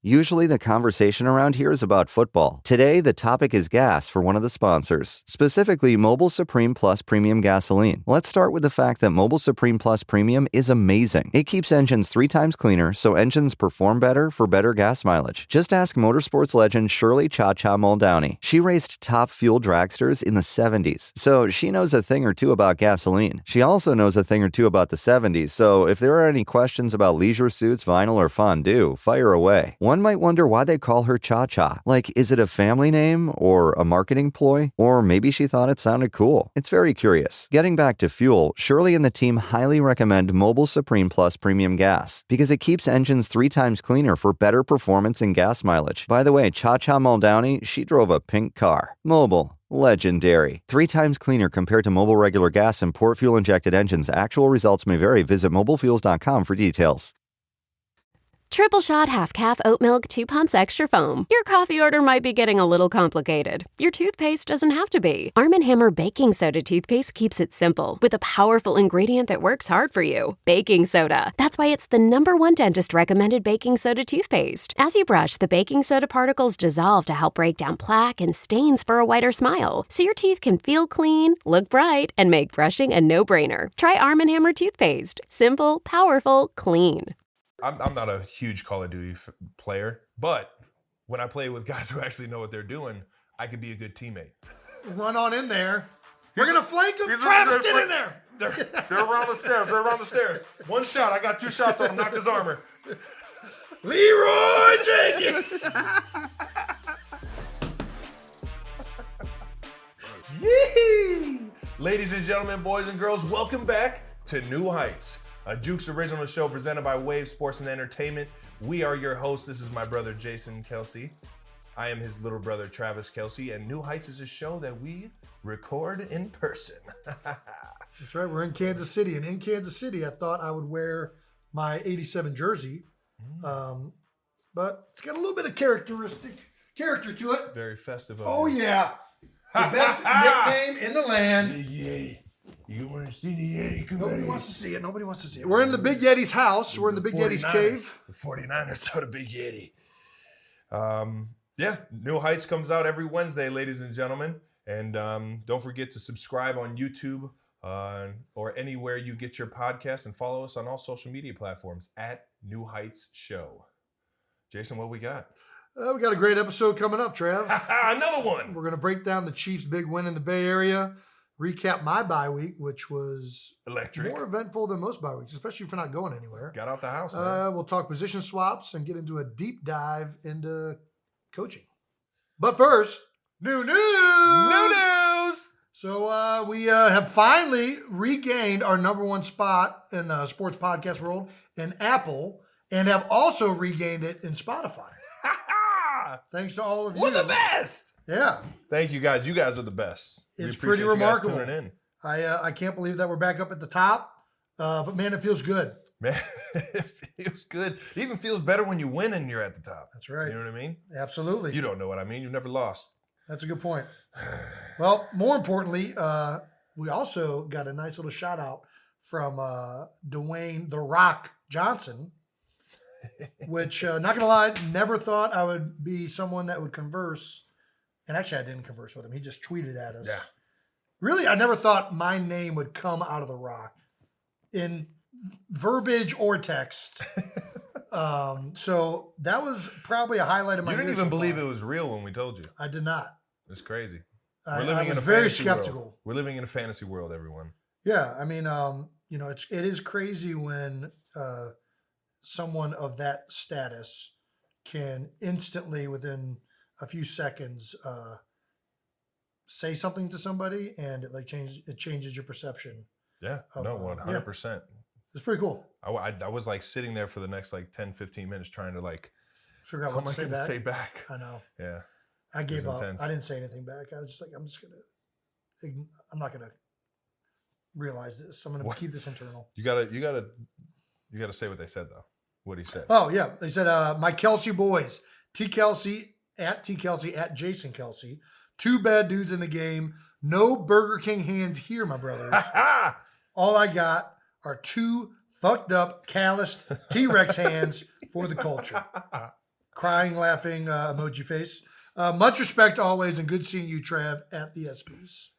Usually the conversation around here is about football. Today, the topic is gas for one of the sponsors, specifically Mobile Supreme Plus Premium Gasoline. Let's start with the fact that Mobile Supreme Plus Premium is amazing. It keeps engines 3 times cleaner, so engines perform better for better gas mileage. Just ask motorsports legend Shirley Cha-Cha Muldowney. She raced top fuel dragsters in the 70s, so she knows a thing or two about gasoline. She also knows a thing or two about the 70s, so if there are any questions about leisure suits, vinyl, or fondue, fire away. One might wonder why they call her Cha-Cha. Like, is it a family name or a marketing ploy? Or maybe she thought it sounded cool. It's very curious. Getting back to fuel, Shirley and the team highly recommend Mobile Supreme Plus Premium Gas because it keeps engines 3 times cleaner for better performance and gas mileage. By the way, Cha-Cha Muldowney, she drove a pink car. Mobile. Legendary. 3 times cleaner compared to Mobile regular gas and port fuel injected engines. Actual results may vary. Visit mobilefuels.com for details. Triple shot half-calf oat milk 2 pumps extra foam. Your coffee order might be getting a little complicated. Your toothpaste doesn't have to be. Arm & Hammer Baking Soda toothpaste keeps it simple with a powerful ingredient that works hard for you. Baking soda. That's why it's the #1 dentist-recommended baking soda toothpaste. As you brush, the baking soda particles dissolve to help break down plaque and stains for a whiter smile. So your teeth can feel clean, look bright, and make brushing a no-brainer. Try Arm & Hammer toothpaste. Simple, powerful, clean. I'm not a huge Call of Duty player, but when I play with guys who actually know what they're doing, I can be a good teammate. Run on in there. We're going to flank him. Travis, get in there. They're around the stairs. They're around the stairs. 1 shot. I got 2 shots on him. Knocked his armor. Leroy Jenkins. Yee! Ladies and gentlemen, boys and girls, welcome back to New Heights, a Jukes original show presented by Wave Sports and Entertainment. We are your hosts. This is my brother, Jason Kelsey. I am his little brother, Travis Kelsey, and New Heights is a show that we record in person. That's right. We're in Kansas City, and in Kansas City, I thought I would wear my 87 jersey, but it's got a little bit of character to it. Very festive. Oh, yeah. The best nickname in the land. Big Yeti. You want to see the Yeti? Nobody wants to see it. Nobody wants to see it. We're in the Big Yeti's house. We're in the Big Yeti's cave. The 49ers saw the Big Yeti. Yeah, New Heights comes out every Wednesday, ladies and gentlemen. And don't forget to subscribe on YouTube or anywhere you get your podcasts, and follow us on all social media platforms at New Heights Show. Jason, what we got? We got a great episode coming up, Trav. Another one. We're going to break down the Chiefs' big win in the Bay Area, recap my bye week, which was electric, more eventful than most bye weeks, especially if you're not going anywhere. Got out the house, man. We'll talk position swaps and get into a deep dive into coaching. But first, new news! So we have finally regained our #1 spot in the sports podcast world in Apple, and have also regained it in Spotify. Thanks to all of you. We're the best! Yeah. Thank you, guys. You guys are the best. It's pretty remarkable. You guys tuning in. I can't believe that we're back up at the top, but man, it feels good. Man, it feels good. It even feels better when you win and you're at the top. That's right. You know what I mean? Absolutely. You don't know what I mean. You've never lost. That's a good point. Well, more importantly, we also got a nice little shout out from Dwayne "The Rock" Johnson, which, not going to lie, never thought I would be someone that would converse. And actually, I didn't converse with him. He just tweeted at us. Yeah. Really, I never thought my name would come out of The Rock in verbiage or text. So that was probably a highlight of my year. You didn't even believe it was real when we told you. I did not. It's crazy. I was very skeptical. World. We're living in a fantasy world, everyone. Yeah, I mean, it is crazy when someone of that status can instantly, within a few seconds, say something to somebody, and it changes your perception. Yeah, 100%. It's pretty cool. I was like sitting there for the next 10, 15 minutes trying to figure out what to say back. I know. Yeah. I gave up. I didn't say anything back. I was just like, I'm not gonna realize this. I'm gonna keep this internal. You gotta say what they said though. What he said. Oh yeah, they said my Kelsey boys, T Kelsey at Jason Kelsey, 2 bad dudes in the game. No Burger King hands here, my brothers. All I got are 2 fucked up, calloused T-Rex hands for the culture. crying, laughing emoji face. Much respect always, and good seeing you, Trav, at the ESPYs.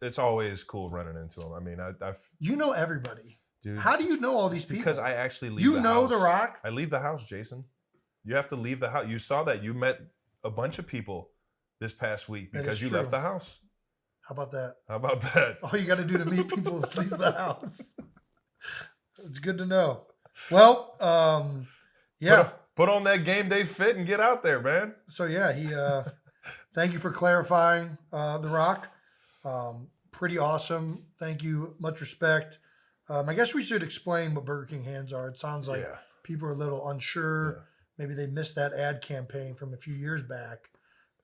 It's always cool running into him. I mean, I've You know everybody. dude. How do you know all these it's people? because I actually leave. You the know house. The Rock? I leave the house, Jason. You have to leave the house. You saw that. You met a bunch of people this past week That because is you true. left the house. How about that? How about that? All you got to do to meet people is leave the house. It's good to know. Well, yeah. Put on that game day fit and get out there, man. So yeah, he. Thank you for clarifying The Rock. Pretty awesome. Thank you. Much respect. I guess we should explain what Burger King hands are. It sounds like people are a little unsure. Yeah. Maybe they missed that ad campaign from a few years back.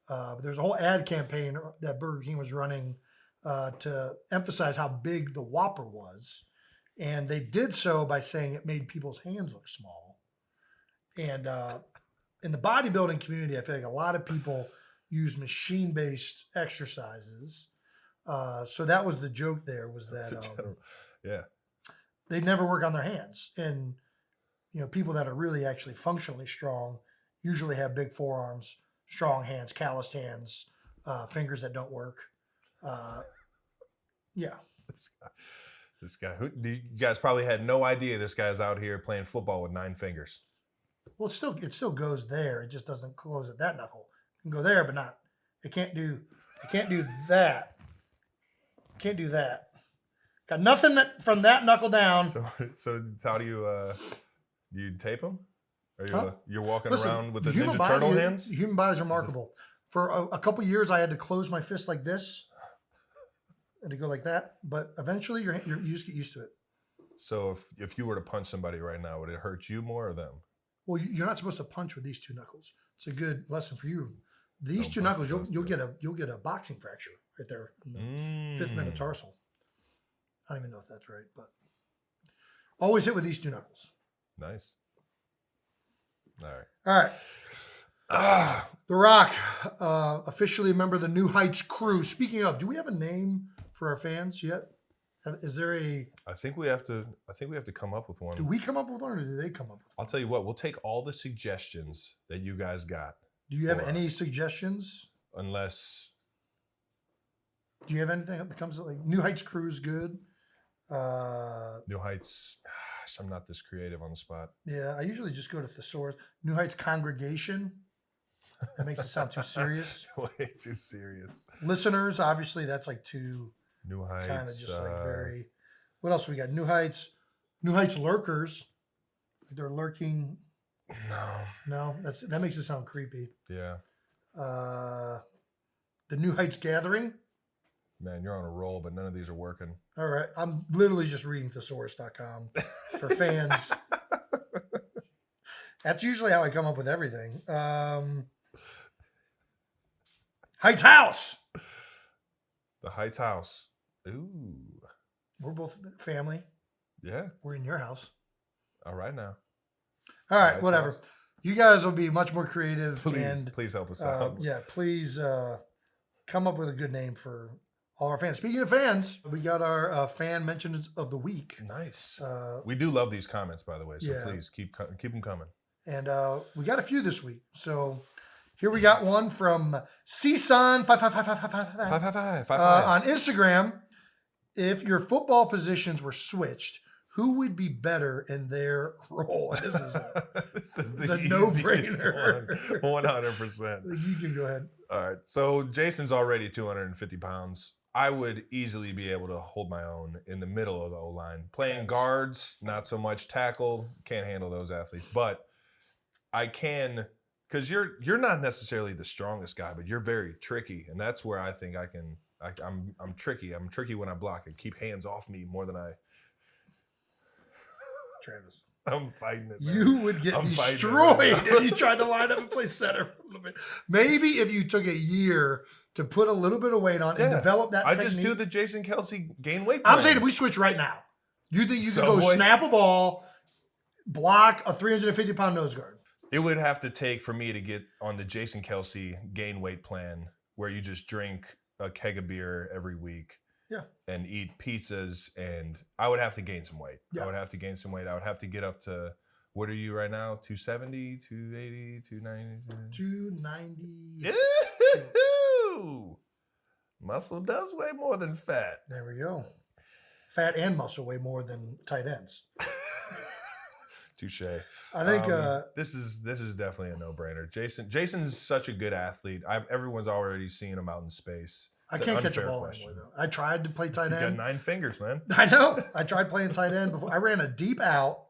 But there's a whole ad campaign that Burger King was running to emphasize how big the Whopper was. And they did so by saying it made people's hands look small. And in the bodybuilding community, I feel like a lot of people use machine-based exercises. So that was the joke there, was that they never work on their hands. And, people that are really actually functionally strong usually have big forearms, strong hands, calloused hands, fingers that don't work. Yeah. This guy, you guys probably had no idea this guy's out here playing football with 9 fingers. Well, it still goes there. It just doesn't close at that knuckle. It can go there, but not. It can't do that. Can't do that. Got nothing from that knuckle down. So how do you tape them? Are you're walking Listen, around with the human Ninja Turtle body, hands? Human body is remarkable. For a couple years, I had to close my fist like this and to go like that. But eventually, you just get used to it. So if you were to punch somebody right now, would it hurt you more or them? Well, you're not supposed to punch with these 2 knuckles. It's a good lesson for you. These Don't 2 punch knuckles, with you'll those get a boxing fracture right there in the 5th metatarsal. I don't even know if that's right, but always hit with these 2 knuckles. Nice. All right. The Rock, officially a member of the New Heights crew. Speaking of, do we have a name for our fans yet? Is there a? I think we have to come up with one. Do we come up with one, or do they come up with one? I'll tell you what. We'll take all the suggestions that you guys got. Do you have any suggestions? Unless. Do you have anything that comes to like New Heights crew is good? New Heights. Gosh, I'm not this creative on the spot. Yeah, I usually just go to thesaurus. New Heights congregation. That makes it sound too serious. Way too serious. Listeners, obviously, that's like too. New Heights. Kind of just like very. What else we got? New Heights lurkers. Like they're lurking. No, that makes it sound creepy. Yeah. The New Heights gathering. Man, you're on a roll, but none of these are working. All right, I'm literally just reading thesaurus.com for fans. That's usually how I come up with everything. Heights House. The Heights House. Ooh. We're both family. Yeah. We're in your house. All right now. All right, Heights whatever. House. You guys will be much more creative. Please help us out. Yeah, please come up with a good name for all our fans. Speaking of fans, we got our fan mentions of the week. Nice. We do love these comments, by the way. So yeah. Please keep them coming. And we got a few this week. So here we got one from CSUN 555 on Instagram. If your football positions were switched, who would be better in their role? This is a no-brainer. 100%. You can go ahead. All right. So Jason's already 250 pounds. I would easily be able to hold my own in the middle of the O-line. Playing guards, not so much tackle. Can't handle those athletes. But I can, because you're not necessarily the strongest guy, but you're very tricky. And that's where I think I'm tricky. I'm tricky when I block and keep hands off me more than I. Travis. I'm fighting it, man. You would get destroyed if you tried to line up and play center for a little bit. Maybe if you took a year to put a little bit of weight on and develop that technique. I just do the Jason Kelsey gain weight plan. I'm saying if we switch right now, you think you could go snap a ball, block a 350-pound nose guard? It would have to take for me to get on the Jason Kelsey gain weight plan where you just drink a keg of beer every week. Yeah. And eat pizzas, and I would have to gain some weight. Yeah. I would have to gain some weight. I would have to get up to What are you right now? 270, 280, 290? 290. Ooh. Muscle does weigh more than fat. There we go. Fat and muscle weigh more than tight ends. Touche. I think this is definitely a no-brainer. Jason's such a good athlete. Everyone's already seen him out in space. I can't catch a ball anymore, though. I tried to play tight You end. got 9 fingers, man. I know. I tried playing tight end before. I ran a deep out.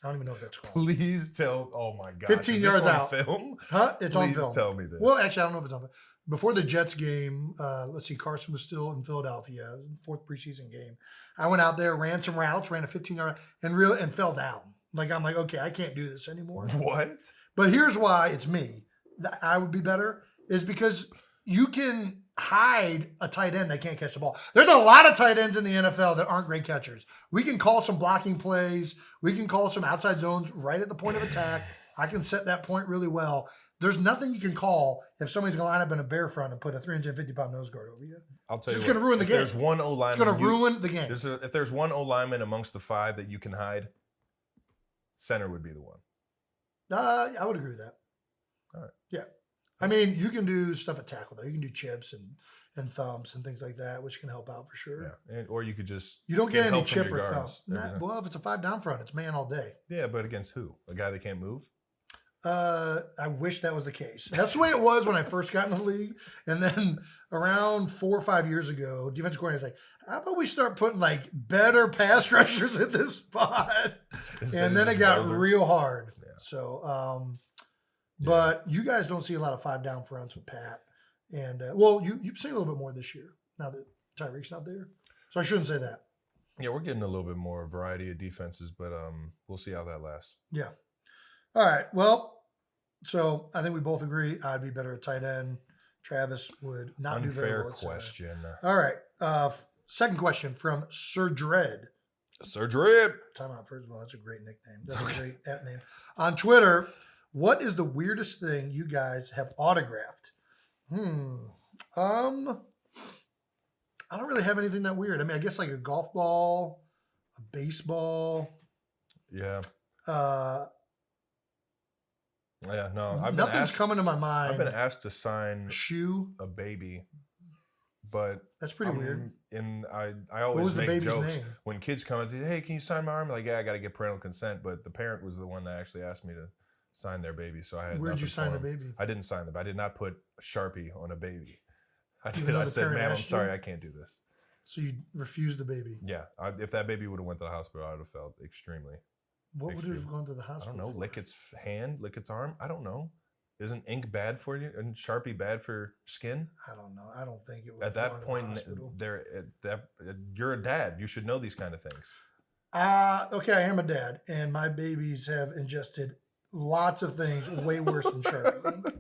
I don't even know if that's called. Please tell. Oh my God. 15 yards out. Film? Huh? It's on film. Please tell me this. Well, actually, I don't know if it's on film. Before the Jets game, let's see, Carson was still in Philadelphia, 4th preseason game. I went out there, ran some routes, ran a 15-yard, and fell down. I'm like, okay, I can't do this anymore. What? But here's why it's me. That I would be better is because you can hide a tight end that can't catch the ball. There's a lot of tight ends in the NFL that aren't great catchers. We can call some blocking plays. We can call some outside zones right at the point of attack. I can set that point really well. There's nothing you can call if somebody's going to line up in a bear front and put a 350-pound nose guard over you. I'll tell you, it's going to ruin the game. There's one O-lineman. It's going to ruin the game. If there's one O-lineman amongst the 5 that you can hide, center would be the one. I would agree with that. All right. Yeah. I mean, you can do stuff at tackle, though. You can do chips and thumps and things like that, which can help out for sure. Yeah. Or you could just... You don't get any help from chip your or thump. guards. Well, if it's a 5-down front, it's man all day. Yeah, but against who? A guy that can't move? I wish that was the case. That's the way it was when I first got in the league. And then around 4 or 5 years ago, defensive coordinator was like, how about we start putting better pass rushers at this spot? And then it got real hard. Yeah. So, but you guys don't see a lot of 5-down fronts with Pat. And, you've seen a little bit more this year now that Tyreek's not there. So I shouldn't say that. Yeah, we're getting a little bit more variety of defenses, but we'll see how that lasts. Yeah. All right. Well, so I think we both agree I'd be better at tight end. Travis would not do very well at center. Question. All right. Second question from Sir Dread. Sir Dread. Time out. First of all, that's a great nickname. That's a great at name. On Twitter, what is the weirdest thing you guys have autographed? I don't really have anything that weird. I mean, I guess like a golf ball, a baseball. Yeah. Yeah, no. Nothing's coming to my mind. I've been asked to sign a shoe, a baby, but that's pretty weird. And I always make jokes name? When kids come and say, "Hey, can you sign my arm?" Like, yeah, I got to get parental consent. But the parent was the one that actually asked me to sign their baby, so I had. Where'd you sign the baby? I didn't sign them. I did not put a Sharpie on a baby. I did. I said, "Ma'am, I'm sorry, I can't do this." So you refused the baby? Yeah. If that baby would have went to the hospital, I would have felt extremely. What would it have gone to the hospital? I don't know. For? Lick its hand, lick its arm. I don't know. Isn't ink bad for you? And Sharpie bad for skin? I don't know. I don't think it would. At that point, you're a dad. You should know these kind of things. Okay, I am a dad, and my babies have ingested lots of things way worse than Sharpie.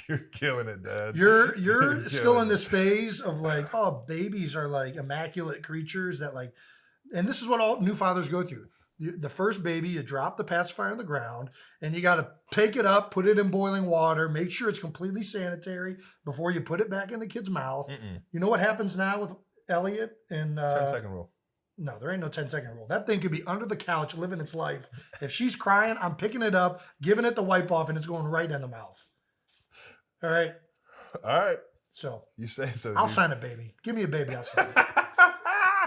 You're killing it, Dad. You're still in this phase of babies are like immaculate creatures that and this is what all new fathers go through. The first baby, you drop the pacifier on the ground, and you got to pick it up, put it in boiling water, make sure it's completely sanitary before you put it back in the kid's mouth. You know what happens now with Elliot and 10-second rule. No, there ain't no 10-second rule. That thing could be under the couch living its life. If she's crying, I'm picking it up, giving it the wipe off, and it's going right in the mouth. All right. All right. So you say so. I'll sign a baby. Give me a baby. I'll sign it.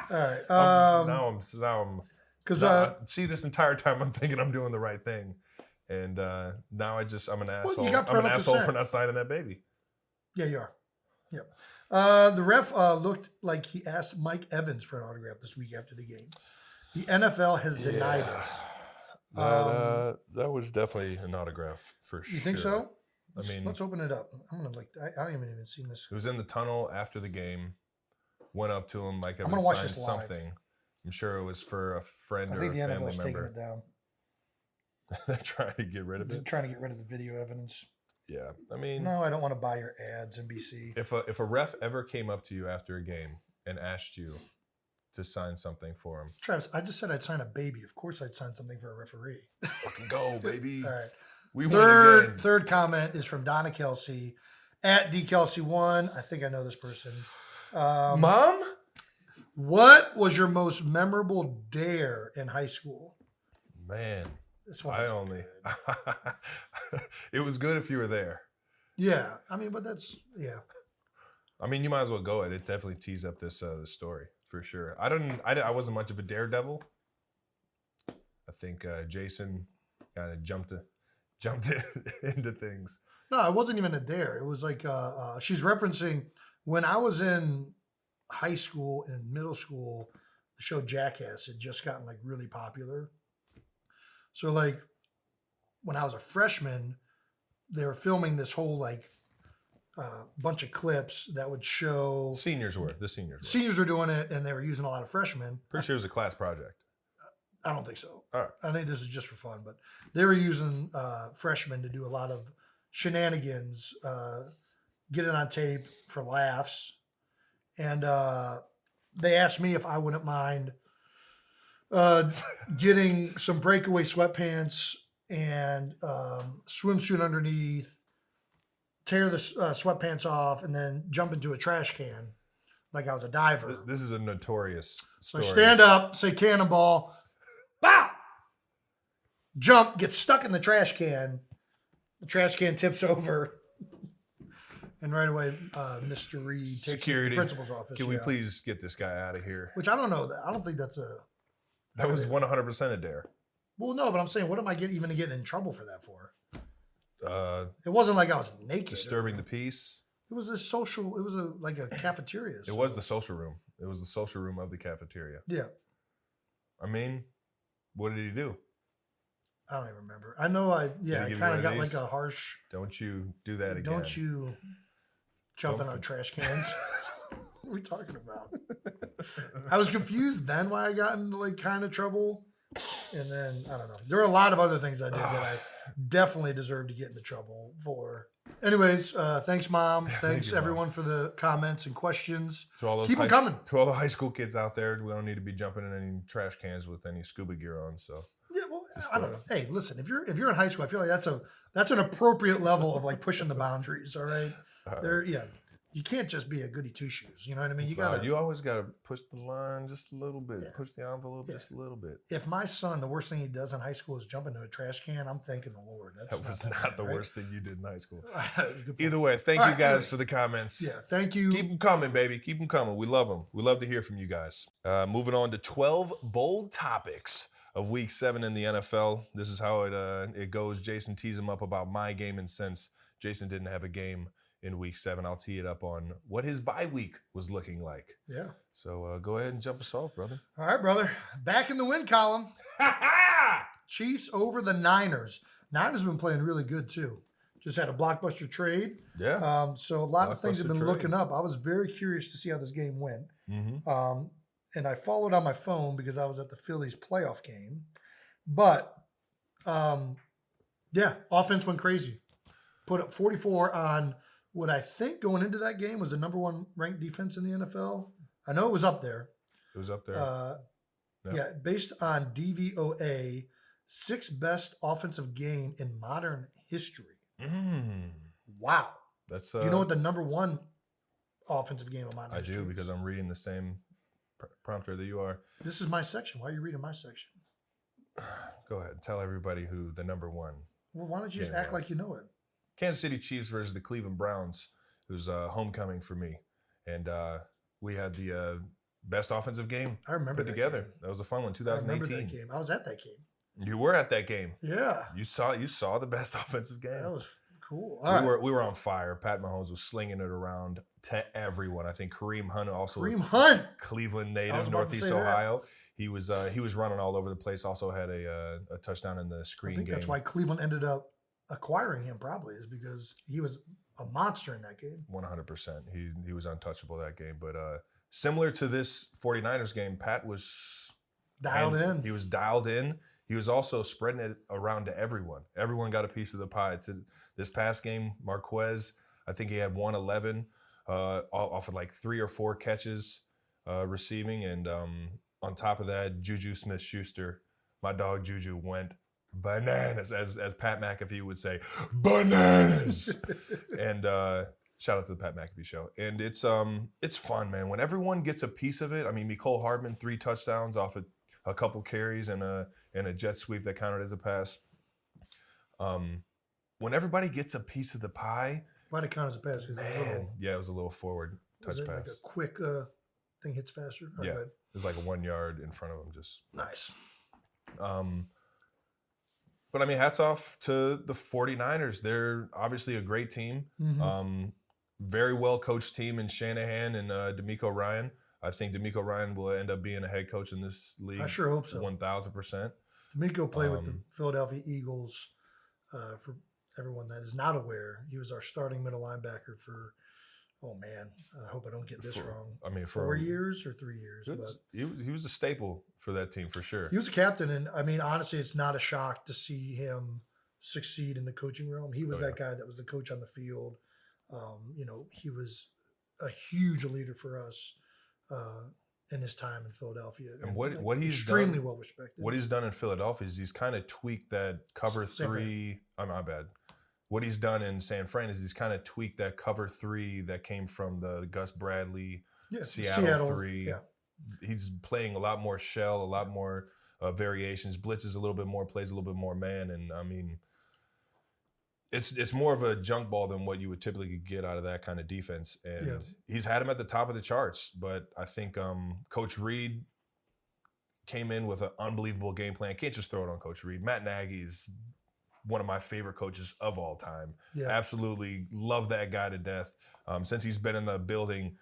All right. Now I'm because see, this entire time I'm thinking I'm doing the right thing, and now I'm an asshole. You got I'm an asshole consent. for not signing that baby. Yeah, you are. Yep. The ref looked like he asked Mike Evans for an autograph this week after the game. The NFL has denied it. That was definitely an autograph for sure. You think so? I mean, let's open it up. I'm gonna I haven't even seen this. It was in the tunnel after the game. Went up to him like I'm gonna watch signed this live. something. I'm sure it was for a friend or a family member. Taking it down. They're trying to get rid of it. They're trying to get rid of the video evidence. Yeah, I mean, no, I don't want to buy your ads, NBC. If a ref ever came up to you after a game and asked you to sign something for him, Travis, I just said I'd sign a baby. Of course, I'd sign something for a referee. Fucking go, baby! All right. We win again. Third comment is from Donna Kelsey at DKelsey1. I think I know this person. Mom, what was your most memorable dare in high school? Man, This one I was only. good. It was good if you were there. Yeah, I mean, but that's I mean, you might as well go ahead. It definitely tees up this story for sure. I wasn't much of a daredevil. I think Jason kind of jumped into things. No, it wasn't even a dare. It was like she's referencing when I was in high school and middle school, the show Jackass had just gotten like really popular. So like when I was a freshman, they were filming this whole like bunch of clips that would show The seniors were doing it, and they were using a lot of freshmen. Pretty sure it was a class project. I don't think so. All right. I think this is just for fun, but they were using freshmen to do a lot of shenanigans, get it on tape for laughs. And they asked me if I wouldn't mind getting some breakaway sweatpants and swimsuit underneath, tear the sweatpants off, and then jump into a trash can like I was a diver. This is a notorious So story. I stand up, say cannonball, bow, jump, get stuck in the trash can. The trash can tips over. And right away, Mr. Reed takes me to Security. the principal's office. Can we please get this guy out of here? Which I don't know. I don't think that's a... That was 100% a dare. Well, no, but I'm saying, what am I even getting in trouble for that for? It wasn't like I was naked. Disturbing the peace. It was like a cafeteria. It was the social room. It was the social room of the cafeteria. Yeah. I mean, what did he do? I don't even remember. I know I Did he give you kind one of of got these? like a harsh... Don't you do that again. Don't you jump in Don't- our trash cans. What are we talking about? I was confused then why I got into like kind of trouble. And then, I don't know. There were a lot of other things I did that I definitely deserved to get into trouble for. Anyways, thanks, Mom. Thanks, you, Mom. everyone, for the comments and questions. To all those Keep them coming. To all the high school kids out there, we don't need to be jumping in any trash cans with any scuba gear on. So Yeah, well, Just, I don't know. Hey, listen, if you're in high school, I feel like that's an appropriate level of like pushing the boundaries. All right, you can't just be a goody two shoes. You know what I mean? You always gotta push the line just a little bit, Yeah. push the envelope just a little bit. If my son, the worst thing he does in high school is jump into a trash can, I'm thanking the Lord. That was not bad, the right? worst thing you did in high school. Good point. Either way, thank All you right, guys anyways. for the comments. Yeah, thank you. Keep them coming, baby. Keep them coming. We love them. We love to hear from you guys. Moving on to 12 bold topics of Week 7 in the NFL. This is how it goes. Jason tees him up about my game, and since Jason didn't have a game in Week 7, I'll tee it up on what his bye week was looking like. Yeah. So go ahead and jump us off, brother. All right, brother. Back in the win column. Chiefs over the Niners. Niners have been playing really good too. Just had a blockbuster trade. Yeah. So a lot of things have Blockbuster been trade. looking up. I was very curious to see how this game went. Mm-hmm. And I followed on my phone because I was at the Phillies playoff game. But offense went crazy. Put up 44 on what I think going into that game was the number one ranked defense in the NFL. I know it was up there. It was up there. Yeah, based on DVOA, sixth best offensive game in modern history. Wow. That's Do you know what the number one offensive game of modern I history do is? because I'm reading the same prompter that you are. This is my section. Why are you reading my section? Go ahead. Tell everybody who the number one. Well, why don't you just Game act like was. you know it? Kansas City Chiefs versus the Cleveland Browns. It was homecoming for me. And we had the best offensive game I remember put that together. game. That was a fun one, I remember 2018. that game. I was at that game. You were at that game. Yeah. You saw the best offensive game. That was cool. All right. We were on fire. Pat Mahomes was slinging it around to everyone. I think Kareem Hunt also Kareem Hunt. Cleveland I was native, about to Northeast say that. Ohio. He was running all over the place. Also had a touchdown in the I screen think game. that's why Cleveland ended up acquiring him, probably, is because he was a monster in that game. 100%. He was untouchable that game. But similar to this 49ers game, Pat was Dialed in. He was dialed in. He was also spreading it around to everyone. Everyone got a piece of the pie. To this past game, Marquez, I think he had 111 off of like 3 or 4 catches receiving. And on top of that, Juju Smith-Schuster, my dog Juju, went bananas, as Pat McAfee would say, bananas. And shout out to the Pat McAfee show. And it's fun, man. When everyone gets a piece of it. I mean, Mecole Hardman, 3 touchdowns off of a couple carries and a jet sweep that counted as a pass. When everybody gets a piece of the pie, Why did it count as a pass? Because it was a little forward touch pass. Like a quick thing hits faster. Yeah, it was like 1 yard in front of him. Just nice. But I mean, hats off to the 49ers. They're obviously a great team. Very well coached team in Shanahan and DeMeco Ryan. I think DeMeco Ryan will end up being a head coach in this league. I sure hope so. 1,000%. DeMeco played with the Philadelphia Eagles. For everyone that is not aware, he was our starting middle linebacker for, oh man, I hope I don't get this wrong. I mean, for 4 years or 3 years. He was a staple for that team for sure. He was a captain, and I mean, honestly, it's not a shock to see him succeed in the coaching realm. He was that guy that was the coach on the field. He was a huge leader for us in his time in Philadelphia. And what he's extremely done, well respected. What he's done in Philadelphia is he's kind of tweaked that cover three. My bad. What he's done in San Fran is he's kind of tweaked that cover three that came from the Gus Bradley Seattle 3. Yeah. He's playing a lot more shell, a lot more variations, blitzes a little bit more, plays a little bit more man, and I mean, it's more of a junk ball than what you would typically get out of that kind of defense. And he's had him at the top of the charts, but I think Coach Reed came in with an unbelievable game plan. Can't just throw it on Coach Reed. Matt Nagy is one of my favorite coaches of all time. Yeah. Absolutely love that guy to death. Since he's been in the building,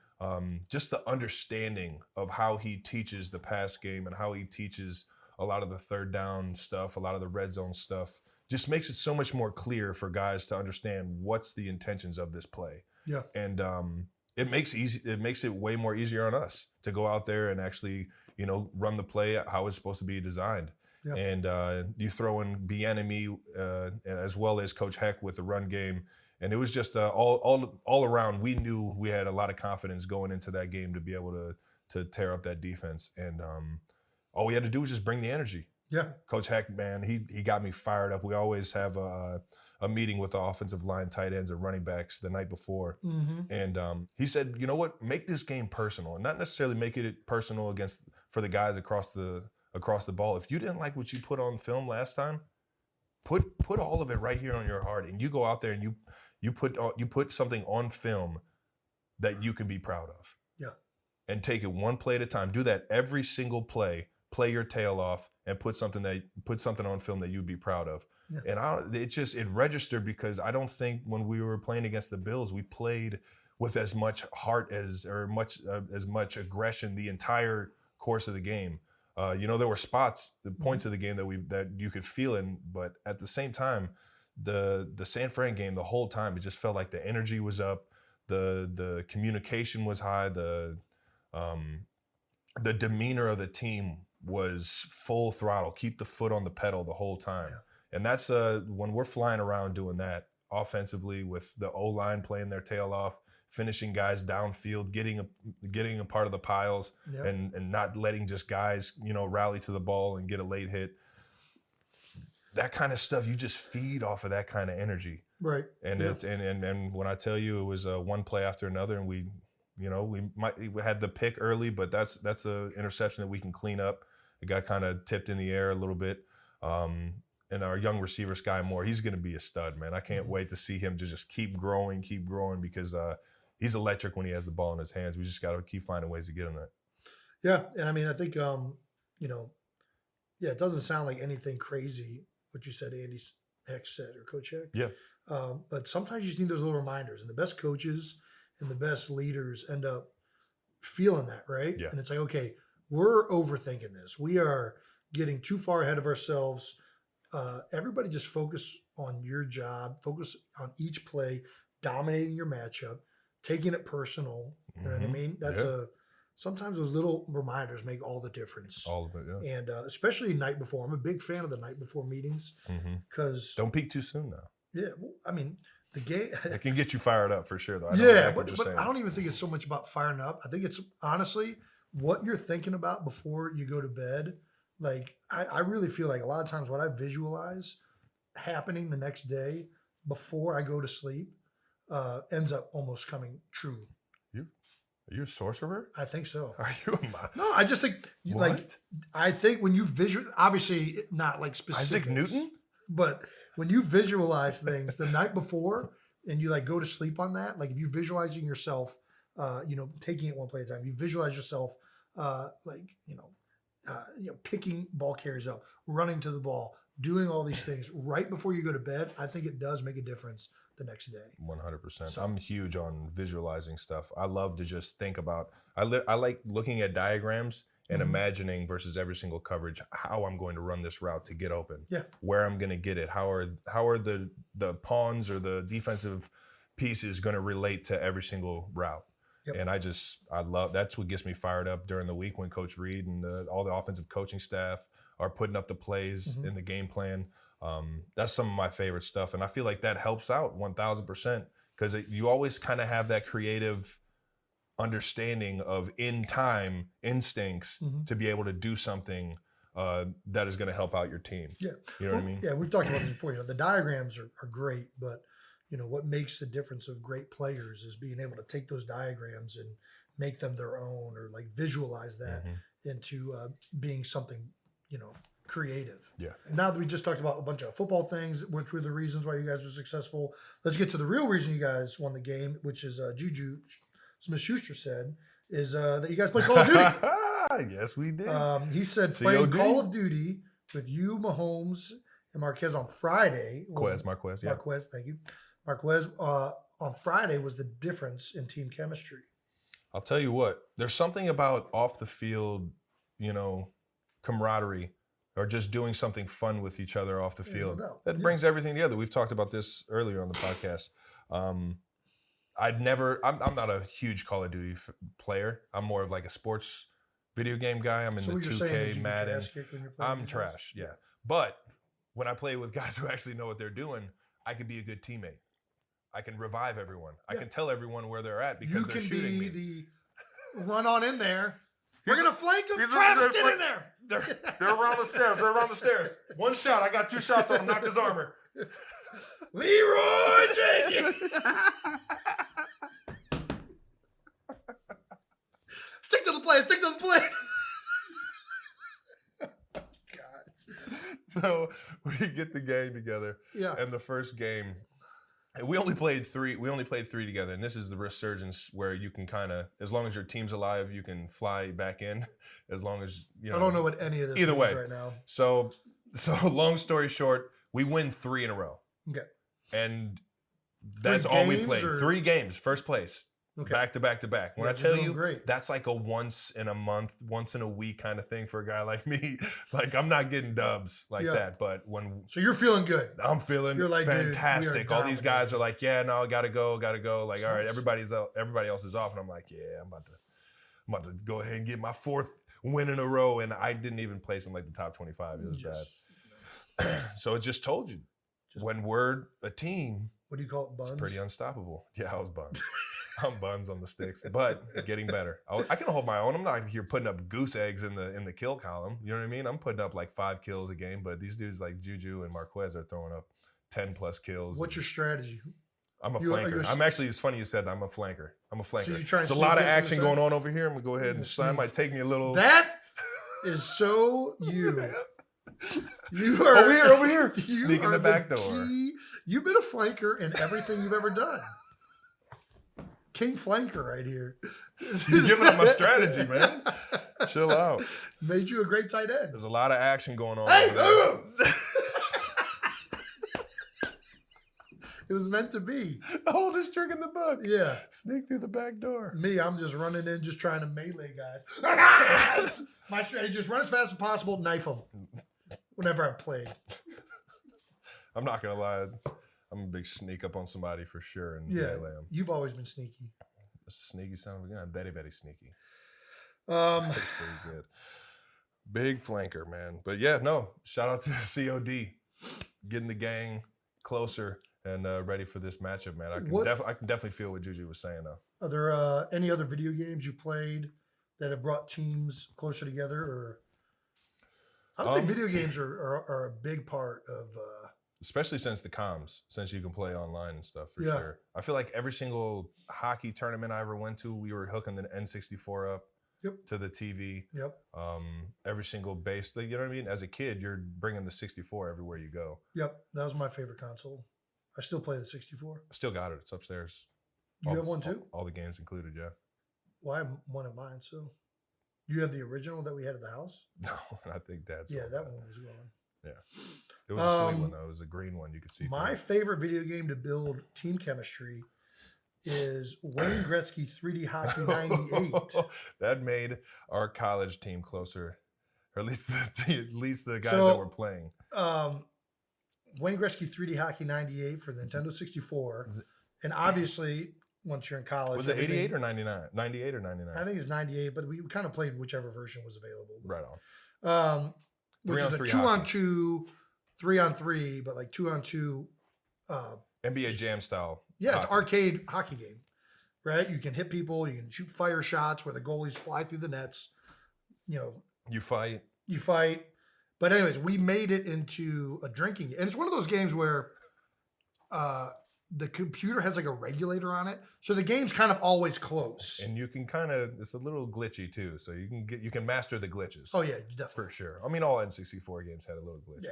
just the understanding of how he teaches the pass game and how he teaches a lot of the third down stuff, a lot of the red zone stuff, just makes it so much more clear for guys to understand what's the intentions of this play. Yeah. And it makes it way more easier on us to go out there and actually, run the play how it's supposed to be designed. Yeah. And you throw in Bieniemy as well as Coach Heck with the run game. And it was just all around, we knew we had a lot of confidence going into that game to be able to tear up that defense. And all we had to do was just bring the energy. Yeah. Coach Heck, man, he got me fired up. We always have a meeting with the offensive line, tight ends, and running backs the night before. Mm-hmm. And he said, you know what, make this game personal. And not necessarily make it personal for the guys across the ball. If you didn't like what you put on film last time, put all of it right here on your heart. And you go out there and you put something on film that you can be proud of. Yeah. And take it one play at a time. Do that every single play. Play your tail off and put something on film that you'd be proud of. Yeah. And it registered because I don't think when we were playing against the Bills, we played with as much heart as much aggression the entire course of the game. There were spots, the points of the game that you could feel in, but at the same time, the San Fran game, the whole time, it just felt like the energy was up, the communication was high, the demeanor of the team was full throttle, keep the foot on the pedal the whole time. Yeah. And that's when we're flying around doing that offensively with the O-line playing their tail off, finishing guys downfield, getting a part of the piles, yep. and not letting just guys, rally to the ball and get a late hit. That kind of stuff, you just feed off of that kind of energy. Right. And yeah. And when I tell you it was one play after another, and we had the pick early, but that's an interception that we can clean up. It got kind of tipped in the air a little bit. And our young receiver, Sky Moore, he's going to be a stud, man. I can't wait to see him just keep growing because he's electric when he has the ball in his hands. We just got to keep finding ways to get him that. Yeah, and I mean, I think, it doesn't sound like anything crazy what you said, Andy Heck said, or Coach Heck. Yeah. But sometimes you just need those little reminders, and the best coaches and the best leaders end up feeling that, right? Yeah. And it's like, okay, we're overthinking this. We are getting too far ahead of ourselves. Everybody just focus on your job, focus on each play, dominating your matchup, taking it personal. You know what I mean? That's sometimes those little reminders make all the difference. All of it, yeah. And especially night before. I'm a big fan of the night before meetings because don't peak too soon now. Yeah, well, I mean, the game it can get you fired up for sure, though. But I don't even think it's so much about firing up. I think it's honestly what you're thinking about before you go to bed. Like I really feel like a lot of times what I visualize happening the next day before I go to sleep ends up almost coming true. Are you a sorcerer? I think so. Are you a No, I just think I think when you obviously not like specifics, Isaac Newton, but when you visualize things the night before and you like go to sleep on that, like if you visualizing yourself, taking it one play at a time, you visualize yourself, picking ball carriers up, running to the ball, doing all these things right before you go to bed. I think it does make a difference the next day. 100%. So, I'm huge on visualizing stuff. I love to just think about. I like looking at diagrams and imagining versus every single coverage how I'm going to run this route to get open. Yeah. Where I'm going to get it. How are the pawns or the defensive pieces going to relate to every single route. Yep. And I love, that's what gets me fired up during the week when Coach Reed and all the offensive coaching staff are putting up the plays in the game plan. That's some of my favorite stuff. And I feel like that helps out 1,000% because you always kind of have that creative understanding of in-time instincts to be able to do something that is going to help out your team. Yeah. You know what I mean? Yeah, we've talked about this before. The diagrams are great, but what makes the difference of great players is being able to take those diagrams and make them their own or like visualize that into being something, creative. Yeah. Now that we just talked about a bunch of football things, which were the reasons why you guys were successful, let's get to the real reason you guys won the game, which is Juju Smith-Schuster said, is that you guys play Call of Duty. Yes, we did. He said playing Call of Duty with you, Mahomes, and Marquez on Friday. Marquez, thank you. Marquez on Friday was the difference in team chemistry. I'll tell you what, there's something about off the field, camaraderie or just doing something fun with each other off the field that brings everything together. We've talked about this earlier on the podcast. I'm not a huge Call of Duty player. I'm more of like a sports video game guy. I'm in the 2K, Madden. I'm trash, yeah. But when I play with guys who actually know what they're doing, I can be a good teammate. I can revive everyone. I can tell everyone where they're at because they're shooting me. You can be the run on in there. We're going to flank them. Travis, get in there. They're around the stairs. They're around the stairs. One shot. I got 2 shots on him. Knocked his armor. Leroy Jenkins. Stick to the play. Stick to the play. So we get the game together. Yeah. And the first game, we only played 3 together. And this is the resurgence where you can kind of, as long as your team's alive, you can fly back in. As long as, I don't know what any of this either means way right now. So long story short, we win 3 in a row. Okay. And that's all we played. 3 games, first place. Okay. Back to back to back. When I tell you, that's like a once in a month, once in a week kind of thing for a guy like me. Like I'm not getting dubs like that, but so you're feeling good. I'm feeling fantastic. All these guys are like, yeah, no, gotta go. Like, all right, everybody else is off, and I'm like, yeah, I'm about to go ahead and get my 4th win in a row, and I didn't even place in like the top 25. It was bad. So it just told you, when we're a team, what do you call it, buns? It's pretty unstoppable. Yeah, I was buns. I'm buns on the sticks, but getting better. I can hold my own. I'm not here putting up goose eggs in the kill column. You know what I mean? I'm putting up like 5 kills a game, but these dudes like Juju and Marquez are throwing up 10 plus kills. What's your strategy? I'm a flanker. I'm actually, it's funny you said that. I'm a flanker. So you're trying There's a lot of action going on over here. I'm going to go ahead and slime. Might take me a little. That is so you. You are over here. Sneaking the back door. You've been a flanker in everything you've ever done. King flanker right here. You're giving up my strategy, man. Chill out. Made you a great tight end. There's a lot of action going on. Hey, it was meant to be. The oldest trick in the book. Yeah. Sneak through the back door. Me, I'm just running in, just trying to melee guys. My strategy, just run as fast as possible, knife them. Whenever I played. I'm not going to lie. I'm a big sneak up on somebody for sure and melee them. You've always been sneaky. That's a sneaky son of a gun. Very, very sneaky. That's pretty good. Big flanker, man. But yeah, no. Shout out to COD. Getting the gang closer and ready for this matchup, man. I can definitely feel what Juju was saying, though. Are there any other video games you played that have brought teams closer together? Or I would say video games are a big part of especially since the comms, since you can play online and stuff for Yeah. sure. I feel like every single hockey tournament I ever went to, we were hooking the N64 up to the TV. Yep. Every single base, you know what I mean? As a kid, you're bringing the 64 everywhere you go. Yep. That was my favorite console. I still play the 64. I still got it. It's upstairs. You have one too? All the games included, yeah. Well, I have one of mine, so. You have the original that we had at the house? No, I think Dad's. Yeah, that one was gone. Yeah. It was a sweet one, though. It was a green one you could see. My favorite video game to build team chemistry is Wayne Gretzky 3D Hockey 98. That made our college team closer, or at least the guys that were playing. Wayne Gretzky 3D Hockey 98 for Nintendo 64. And obviously, once you're in college. Was it 88 or 99? 98 or 99? I think it's 98, but we kind of played whichever version was available. Right on. Which is a 2-on-2, 3-on-3, but like 2-on-2. NBA Jam style. Yeah, hockey. It's arcade hockey game, right? You can hit people. You can shoot fire shots where the goalies fly through the nets. You know. You fight. But anyways, we made it into a drinking game. And it's one of those games where the computer has like a regulator on it. So the game's kind of always close. And you can it's a little glitchy too. So you can master the glitches. Oh yeah, definitely. For sure. I mean, all N64 games had a little glitch. Yeah.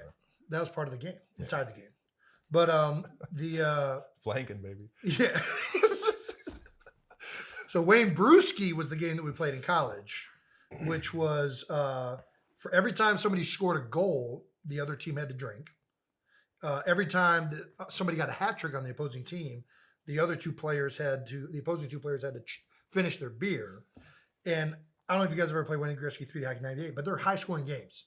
That was part of the game, inside the game. But the flanking, baby. Yeah. So Wayne Brewski was the game that we played in college, which was for every time somebody scored a goal, the other team had to drink. Every time somebody got a hat trick on the opposing team, the opposing two players had to finish their beer. And I don't know if you guys ever played Wayne Gretzky 3D Hockey 98, but they're high scoring games.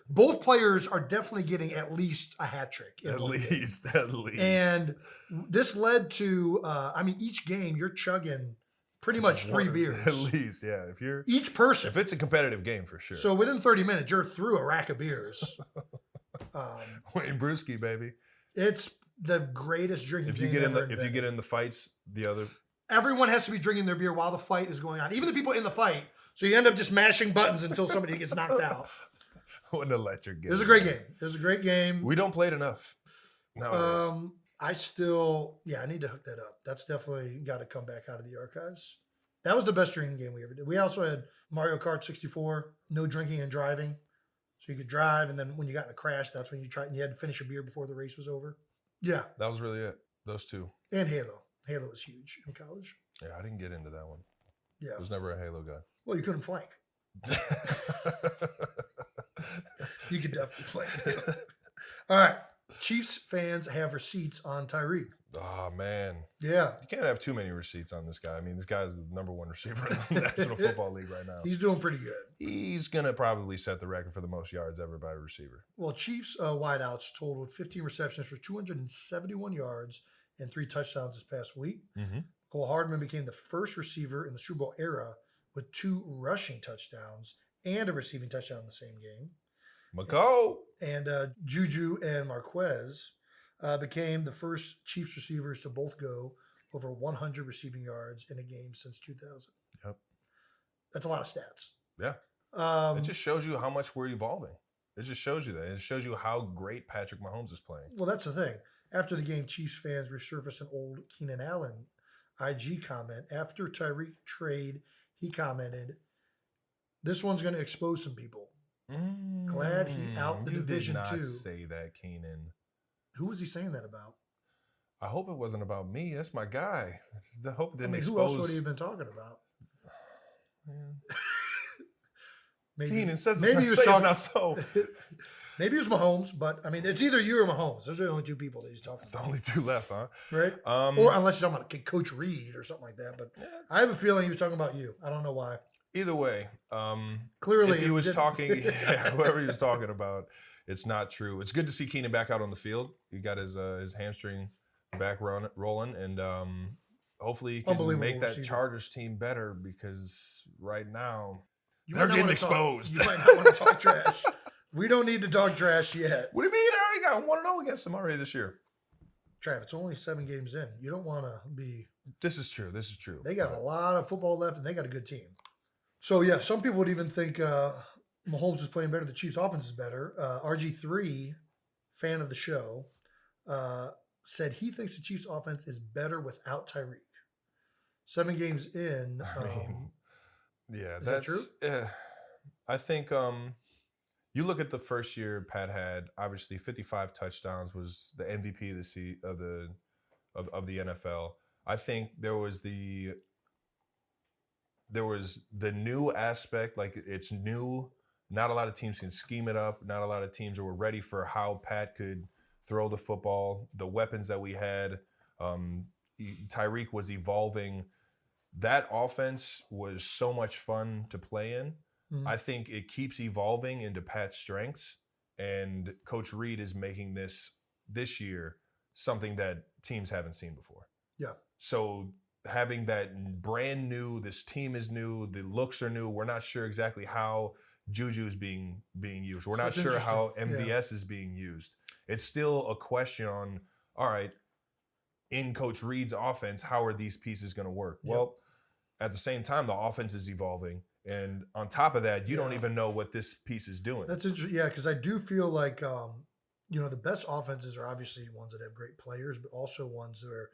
Both players are definitely getting at least a hat trick. At least. And this led to, each game you're chugging pretty much 3 beers. At least, yeah. Each person. If it's a competitive game, for sure. So within 30 minutes, you're through a rack of beers. Wayne Brewski, baby. It's the greatest drinking game ever invented. If you get in the fights, everyone has to be drinking their beer while the fight is going on. Even the people in the fight. So you end up just mashing buttons until somebody gets knocked out. What an electric game. It was a great game. It was a great game. We don't play it enough nowadays. I need to hook that up. That's definitely got to come back out of the archives. That was the best drinking game we ever did. We also had Mario Kart 64, no drinking and driving. So you could drive, and then when you got in a crash, that's when you had to finish a beer before the race was over. Yeah. That was really it. Those two. And Halo. Halo was huge in college. Yeah, I didn't get into that one. Yeah. I was never a Halo guy. Well, you couldn't flank. You could definitely flank. All right. Chiefs fans have receipts on Tyreek. Oh, man. Yeah. You can't have too many receipts on this guy. I mean, this guy is the number one receiver in the National Football League right now. He's doing pretty good. He's going to probably set the record for the most yards ever by a receiver. Well, Chiefs wideouts totaled 15 receptions for 271 yards and 3 touchdowns this past week. Mm-hmm. Cole Hardman became the first receiver in the Super Bowl era with 2 rushing touchdowns and a receiving touchdown in the same game. McCall. And Juju and Marquez became the first Chiefs receivers to both go over 100 receiving yards in a game since 2000. Yep. That's a lot of stats. Yeah. It just shows you how much we're evolving. It just shows you that. It shows you how great Patrick Mahomes is playing. Well, that's the thing. After the game, Chiefs fans resurfaced an old Keenan Allen IG comment. After Tyreek trade, he commented, "This one's going to expose some people. Glad he out the division too." You did not say that, Keenan. Who was he saying that about? I hope it wasn't about me. That's my guy. I hope it didn't expose. Who else would he have been talking about? Maybe, Keenan says it's not so. Maybe it was Mahomes, but I mean, it's either you or Mahomes. Those are the only 2 people that he's talking about. It's the only 2 left, huh? Right? Or unless you're talking about Coach Reed or something like that. But I have a feeling he was talking about you. I don't know why. Either way, clearly if he was talking, whoever he was talking about, it's not true. It's good to see Keenan back out on the field. He got his hamstring back rolling, and hopefully he can make that Chargers team better, because right now they're getting exposed. You might not want to talk trash. We don't need to talk trash yet. What do you mean? I already got 1-0 against them already this year. Trav, it's only 7 games in. You don't want to be. This is true. They got a lot of football left, and they got a good team. So, yeah, some people would even think Mahomes is playing better. The Chiefs' offense is better. RG3 fan of the show, said he thinks the Chiefs offense is better without Tyreek. 7 games in. I mean, yeah, is that true? I think you look at the first year Pat had, obviously 55 touchdowns, was the MVP of the NFL. I think there was the new aspect, like it's new. Not a lot of teams can scheme it up. Not a lot of teams were ready for how Pat could throw the football, the weapons that we had. Tyreek was evolving. That offense was so much fun to play in. Mm-hmm. I think it keeps evolving into Pat's strengths, and Coach Reed is making this year something that teams haven't seen before. Yeah. So having that brand new, this team is new, the looks are new. We're not sure exactly how Juju is being used. We're not sure how MVS is being used. It's still a question on, all right, in Coach Reed's offense, how are these pieces going to work? Yep. Well, at the same time, the offense is evolving. And on top of that, you don't even know what this piece is doing. That's interesting. Yeah, because I do feel like, the best offenses are obviously ones that have great players, but also ones where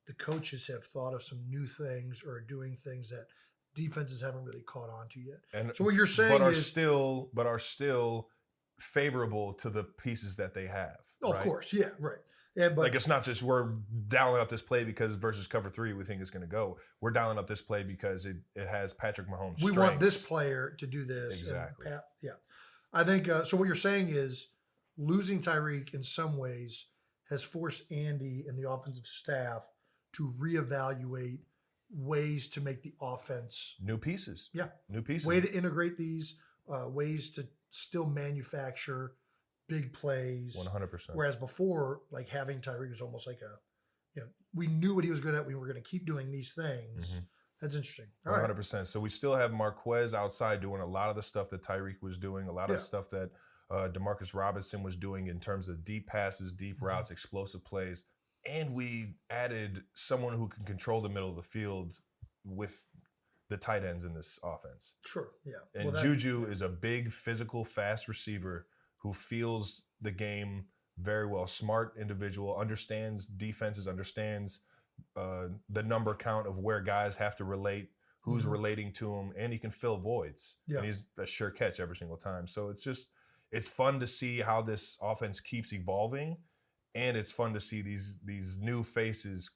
the coaches have thought of some new things or doing things that defenses haven't really caught on to yet. And so what you're saying are still favorable to the pieces that they have. Oh, right? Of course, yeah, right. Yeah, but like it's not just we're dialing up this play because versus cover 3 we think it's going to go. We're dialing up this play because it has Patrick Mahomes' We want this player to do this. Exactly. I think so. What you're saying is losing Tyreek in some ways has forced Andy and the offensive staff to reevaluate ways to make the offense new pieces. Yeah, new pieces. Way to integrate these, ways to still manufacture big plays. 100%. Whereas before, like having Tyreek was almost like we knew what he was good at. We were going to keep doing these things. Mm-hmm. That's interesting. 100%. Right. So we still have Marquez outside doing a lot of the stuff that Tyreek was doing, a lot of stuff that Demarcus Robinson was doing in terms of deep passes, deep routes, explosive plays. And we added someone who can control the middle of the field with the tight ends in this offense. Sure, yeah. And Juju is a big, physical, fast receiver who feels the game very well. Smart individual, understands defenses, understands the number count of where guys have to relate, who's relating to him, and he can fill voids. Yeah. And he's a sure catch every single time. So it's fun to see how this offense keeps evolving. And it's fun to see these new faces.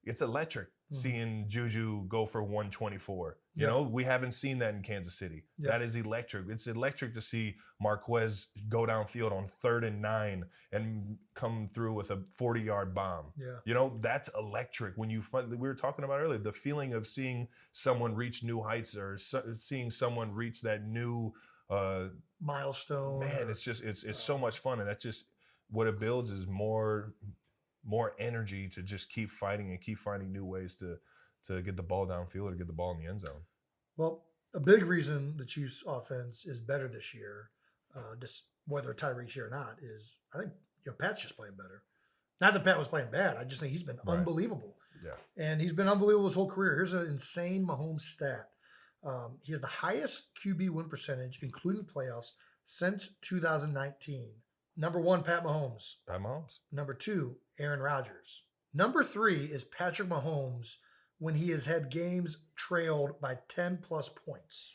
It's electric seeing Juju go for 124. You know, we haven't seen that in Kansas City. Yeah. That is electric. It's electric to see Marquez go downfield on 3rd and 9 and come through with a 40-yard bomb. Yeah. You know, that's electric. When we were talking about earlier, the feeling of seeing someone reach new heights or seeing someone reach that new milestone. Man, it's so much fun, and that's just what it builds is more energy to just keep fighting and keep finding new ways to get the ball downfield or get the ball in the end zone. Well, a big reason the Chiefs offense is better this year, just whether Tyreek's here or not, is I think Pat's just playing better. Not that Pat was playing bad. I just think he's been unbelievable. Yeah. And he's been unbelievable his whole career. Here's an insane Mahomes stat. He has the highest QB win percentage, including playoffs, since 2019. Number 1, Pat Mahomes. Pat Mahomes. Number 2, Aaron Rodgers. Number 3 is Patrick Mahomes when he has had games trailed by 10 plus points.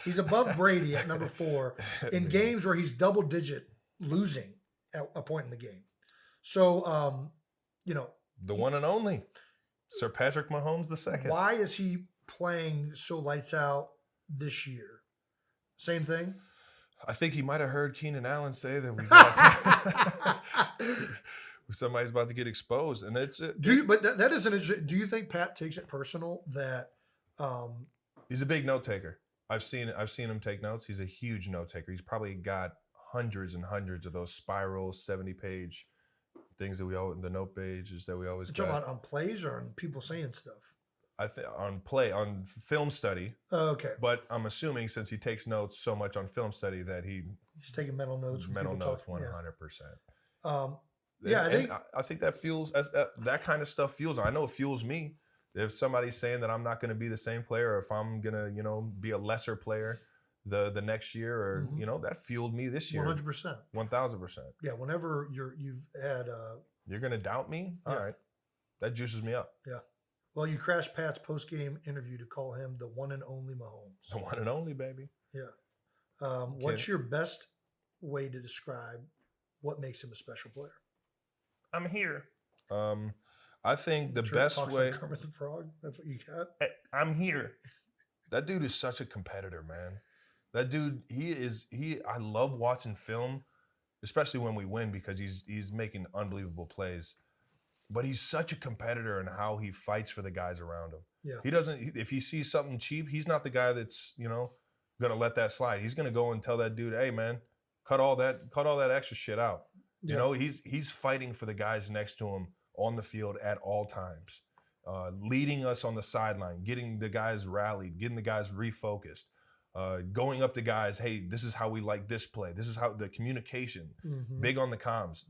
He's above Brady at number 4 in games where he's double digit losing at a point in the game. So, the one and only Sir Patrick Mahomes II. Why is he playing so lights out this year? Same thing? I think he might have heard Keenan Allen say that we got somebody's about to get exposed, and it's. But that is an interesting. Do you think Pat takes it personal that? He's a big note taker. I've seen him take notes. He's a huge note taker. He's probably got hundreds and hundreds of those spiral 70-page things the note pages that we always. You're talking about on plays or on people saying stuff? I think on film study. Oh, okay. But I'm assuming since he takes notes so much on film study that he's taking mental notes. 100%. Yeah. I think that fuels that kind of stuff fuels. I know it fuels me. If somebody's saying that I'm not going to be the same player, or if I'm going to, be a lesser player, the next year, or that fueled me this year. 100%. 1,000%. Yeah, whenever you've had you're gonna doubt me? All right. That juices me up. Yeah. Well, you crashed Pat's post-game interview to call him the one and only Mahomes. The one and only, baby. Yeah. What's your best way to describe what makes him a special player? I'm here. I think the best way. Like Kermit the Frog. That's what you got. I'm here. That dude is such a competitor, man. That dude, I love watching film, especially when we win, because he's making unbelievable plays. But he's such a competitor in how he fights for the guys around him. Yeah. He doesn't, if he sees something cheap, he's not the guy that's, gonna let that slide. He's gonna go and tell that dude, hey man, cut all that extra shit out. Yeah. He's fighting for the guys next to him on the field at all times. Leading us on the sideline, getting the guys rallied, getting the guys refocused, going up to guys, hey, this is how we like this play. This is how the communication, big on the comms.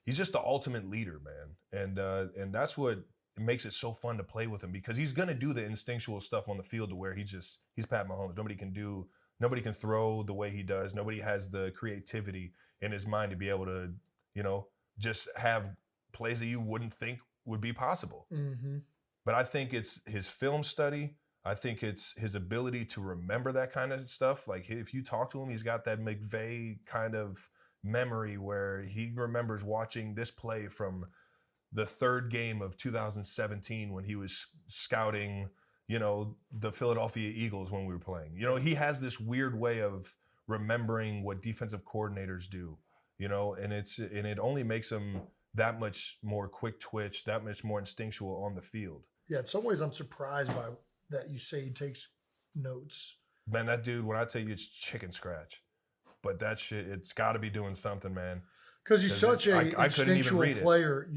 He's just the ultimate leader, man. And that's what makes it so fun to play with him, because he's going to do the instinctual stuff on the field to where he's Pat Mahomes. Nobody can throw the way he does. Nobody has the creativity in his mind to be able to, just have plays that you wouldn't think would be possible. But I think it's his film study. I think it's his ability to remember that kind of stuff. Like if you talk to him, he's got that McVay kind of memory where he remembers watching this play from the third game of 2017 when he was scouting, the Philadelphia Eagles when we were playing. He has this weird way of remembering what defensive coordinators do, and it only makes him that much more quick twitch, that much more instinctual on the field. Yeah, in some ways I'm surprised by that you say he takes notes. Man, that dude, when I tell you it's chicken scratch, but that shit, it's got to be doing something, man. Because he's such a instinctual player.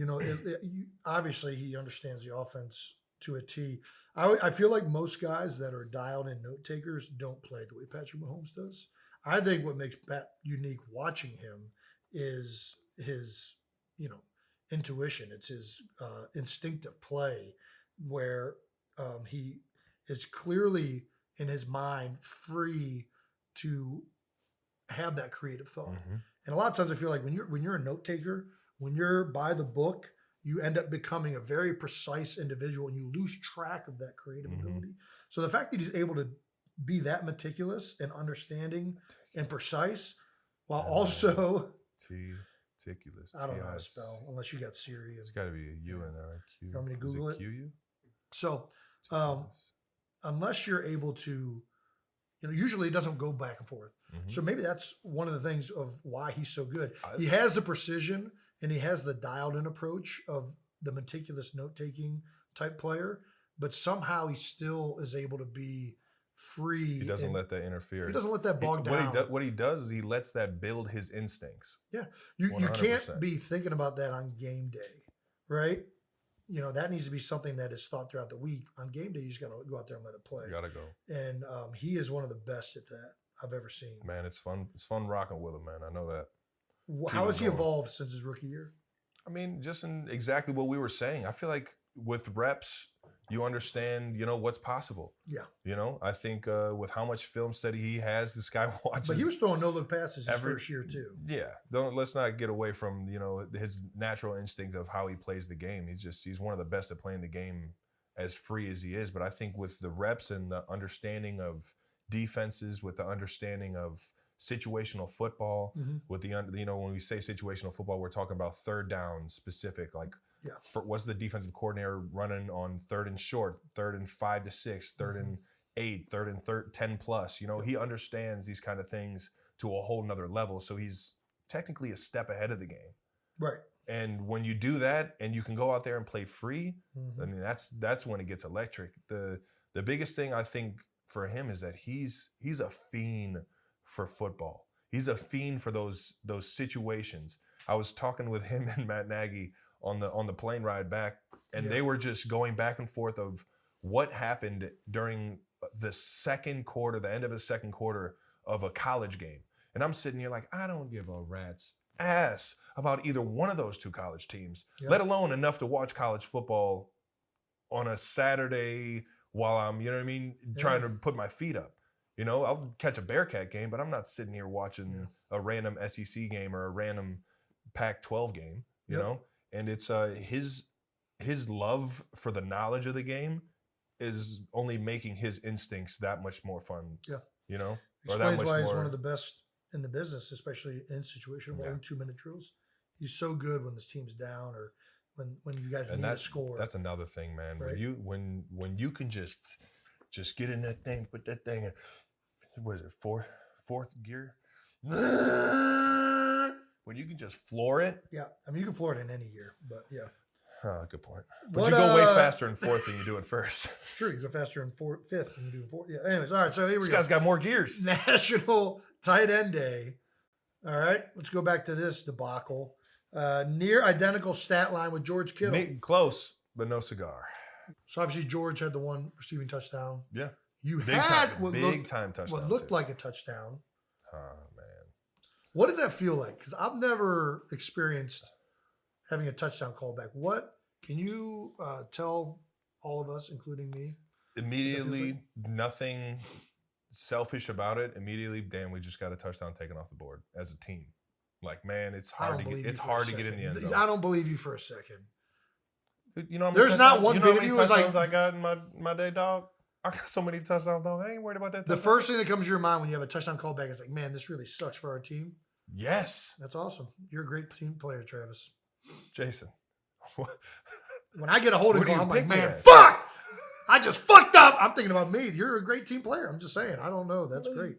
Obviously he understands the offense to a T. I feel like most guys that are dialed in note takers don't play the way Patrick Mahomes does. I think what makes Pat unique watching him is his, intuition. It's his instinctive play where he is clearly in his mind free to have that creative thought. And a lot of times I feel like when you're a note taker, when you're by the book, you end up becoming a very precise individual and you lose track of that creative ability. So the fact that he's able to be that meticulous and understanding and precise while also meticulous. I don't know how to spell unless you got Siri. It's got to be a U in there. Q. You want me to Google it? Q-U? So unless you're able to, usually it doesn't go back and forth. So maybe that's one of the things of why he's so good. He has the precision and he has the dialed in approach of the meticulous note-taking type player, but somehow he still is able to be free. He doesn't let that interfere. He doesn't let that bog down. What he does is he lets that build his instincts. Yeah. You can't be thinking about that on game day, right? That needs to be something that is thought throughout the week. On game day, you just got to go out there and let it play. You got to go. And he is one of the best at that I've ever seen. Man, it's fun. It's fun rocking with him, man. I know that. How has he evolved since his rookie year? I mean, just in exactly what we were saying. I feel like with reps, you understand, what's possible. Yeah. I think with how much film study he has, this guy watches. But he was throwing no-look passes his first year too. Yeah. Let's not get away from, his natural instinct of how he plays the game. He's one of the best at playing the game as free as he is. But I think with the reps and the understanding of defenses, with the understanding of situational football, with the when we say situational football, we're talking about third down specific, like what's the defensive coordinator running on third and short, third and 5 to 6, third and 8, third and 10 plus. He understands these kind of things to a whole nother level. So he's technically a step ahead of the game. Right. And when you do that and you can go out there and play free, I mean, that's when it gets electric. The biggest thing I think for him is that he's a fiend for football. He's a fiend for those situations. I was talking with him and Matt Nagy on the plane ride back, and they were just going back and forth of what happened during the second quarter, the end of the second quarter of a college game. And I'm sitting here like, I don't give a rat's ass about either one of those two college teams, let alone enough to watch college football on a Saturday while I'm, trying to put my feet up. You know, I'll catch a Bearcat game, but I'm not sitting here watching a random SEC game or a random Pac-12 game, you know? And it's his love for the knowledge of the game is only making his instincts that much more fun. Yeah. You know? Explains why he's one of the best in the business, especially in situation where 2-minute drills. He's so good when this team's down or when you guys need a score. That's another thing, man. Right? When you can just get in that thing, put that thing in, what is it, fourth gear? When you can just floor it. Yeah. I mean, you can floor it in any gear, but yeah. Oh, good point. But you go way faster in fourth than you do in first. It's true. You go faster in fifth than you do in fourth. Yeah. Anyways, all right. So here we go. This guy's got more gears. National Tight End Day. All right. Let's go back to this debacle. Near identical stat line with George Kittle. Close, but no cigar. So obviously George had the one receiving touchdown. Yeah. You big had time, what touchdown. Looked like a touchdown. Oh, man. What does that feel like? Because I've never experienced having a touchdown callback. What can you tell all of us, including me? Immediately, nothing selfish about it. Immediately, damn, we just got a touchdown taken off the board as a team. Like, man, it's hard to get in the end zone. I don't believe you for a second. You know, there's not one bit of you was like I got in my day, dog. I got so many touchdowns, dog. I ain't worried about that. The first thing that comes to your mind when you have a touchdown callback is like, man, this really sucks for our team. Yes, that's awesome. You're a great team player, Travis. Jason, when I get a hold of you, I'm like, man, fuck! I just fucked up. I'm thinking about me. You're a great team player. I'm just saying. I don't know. That's great.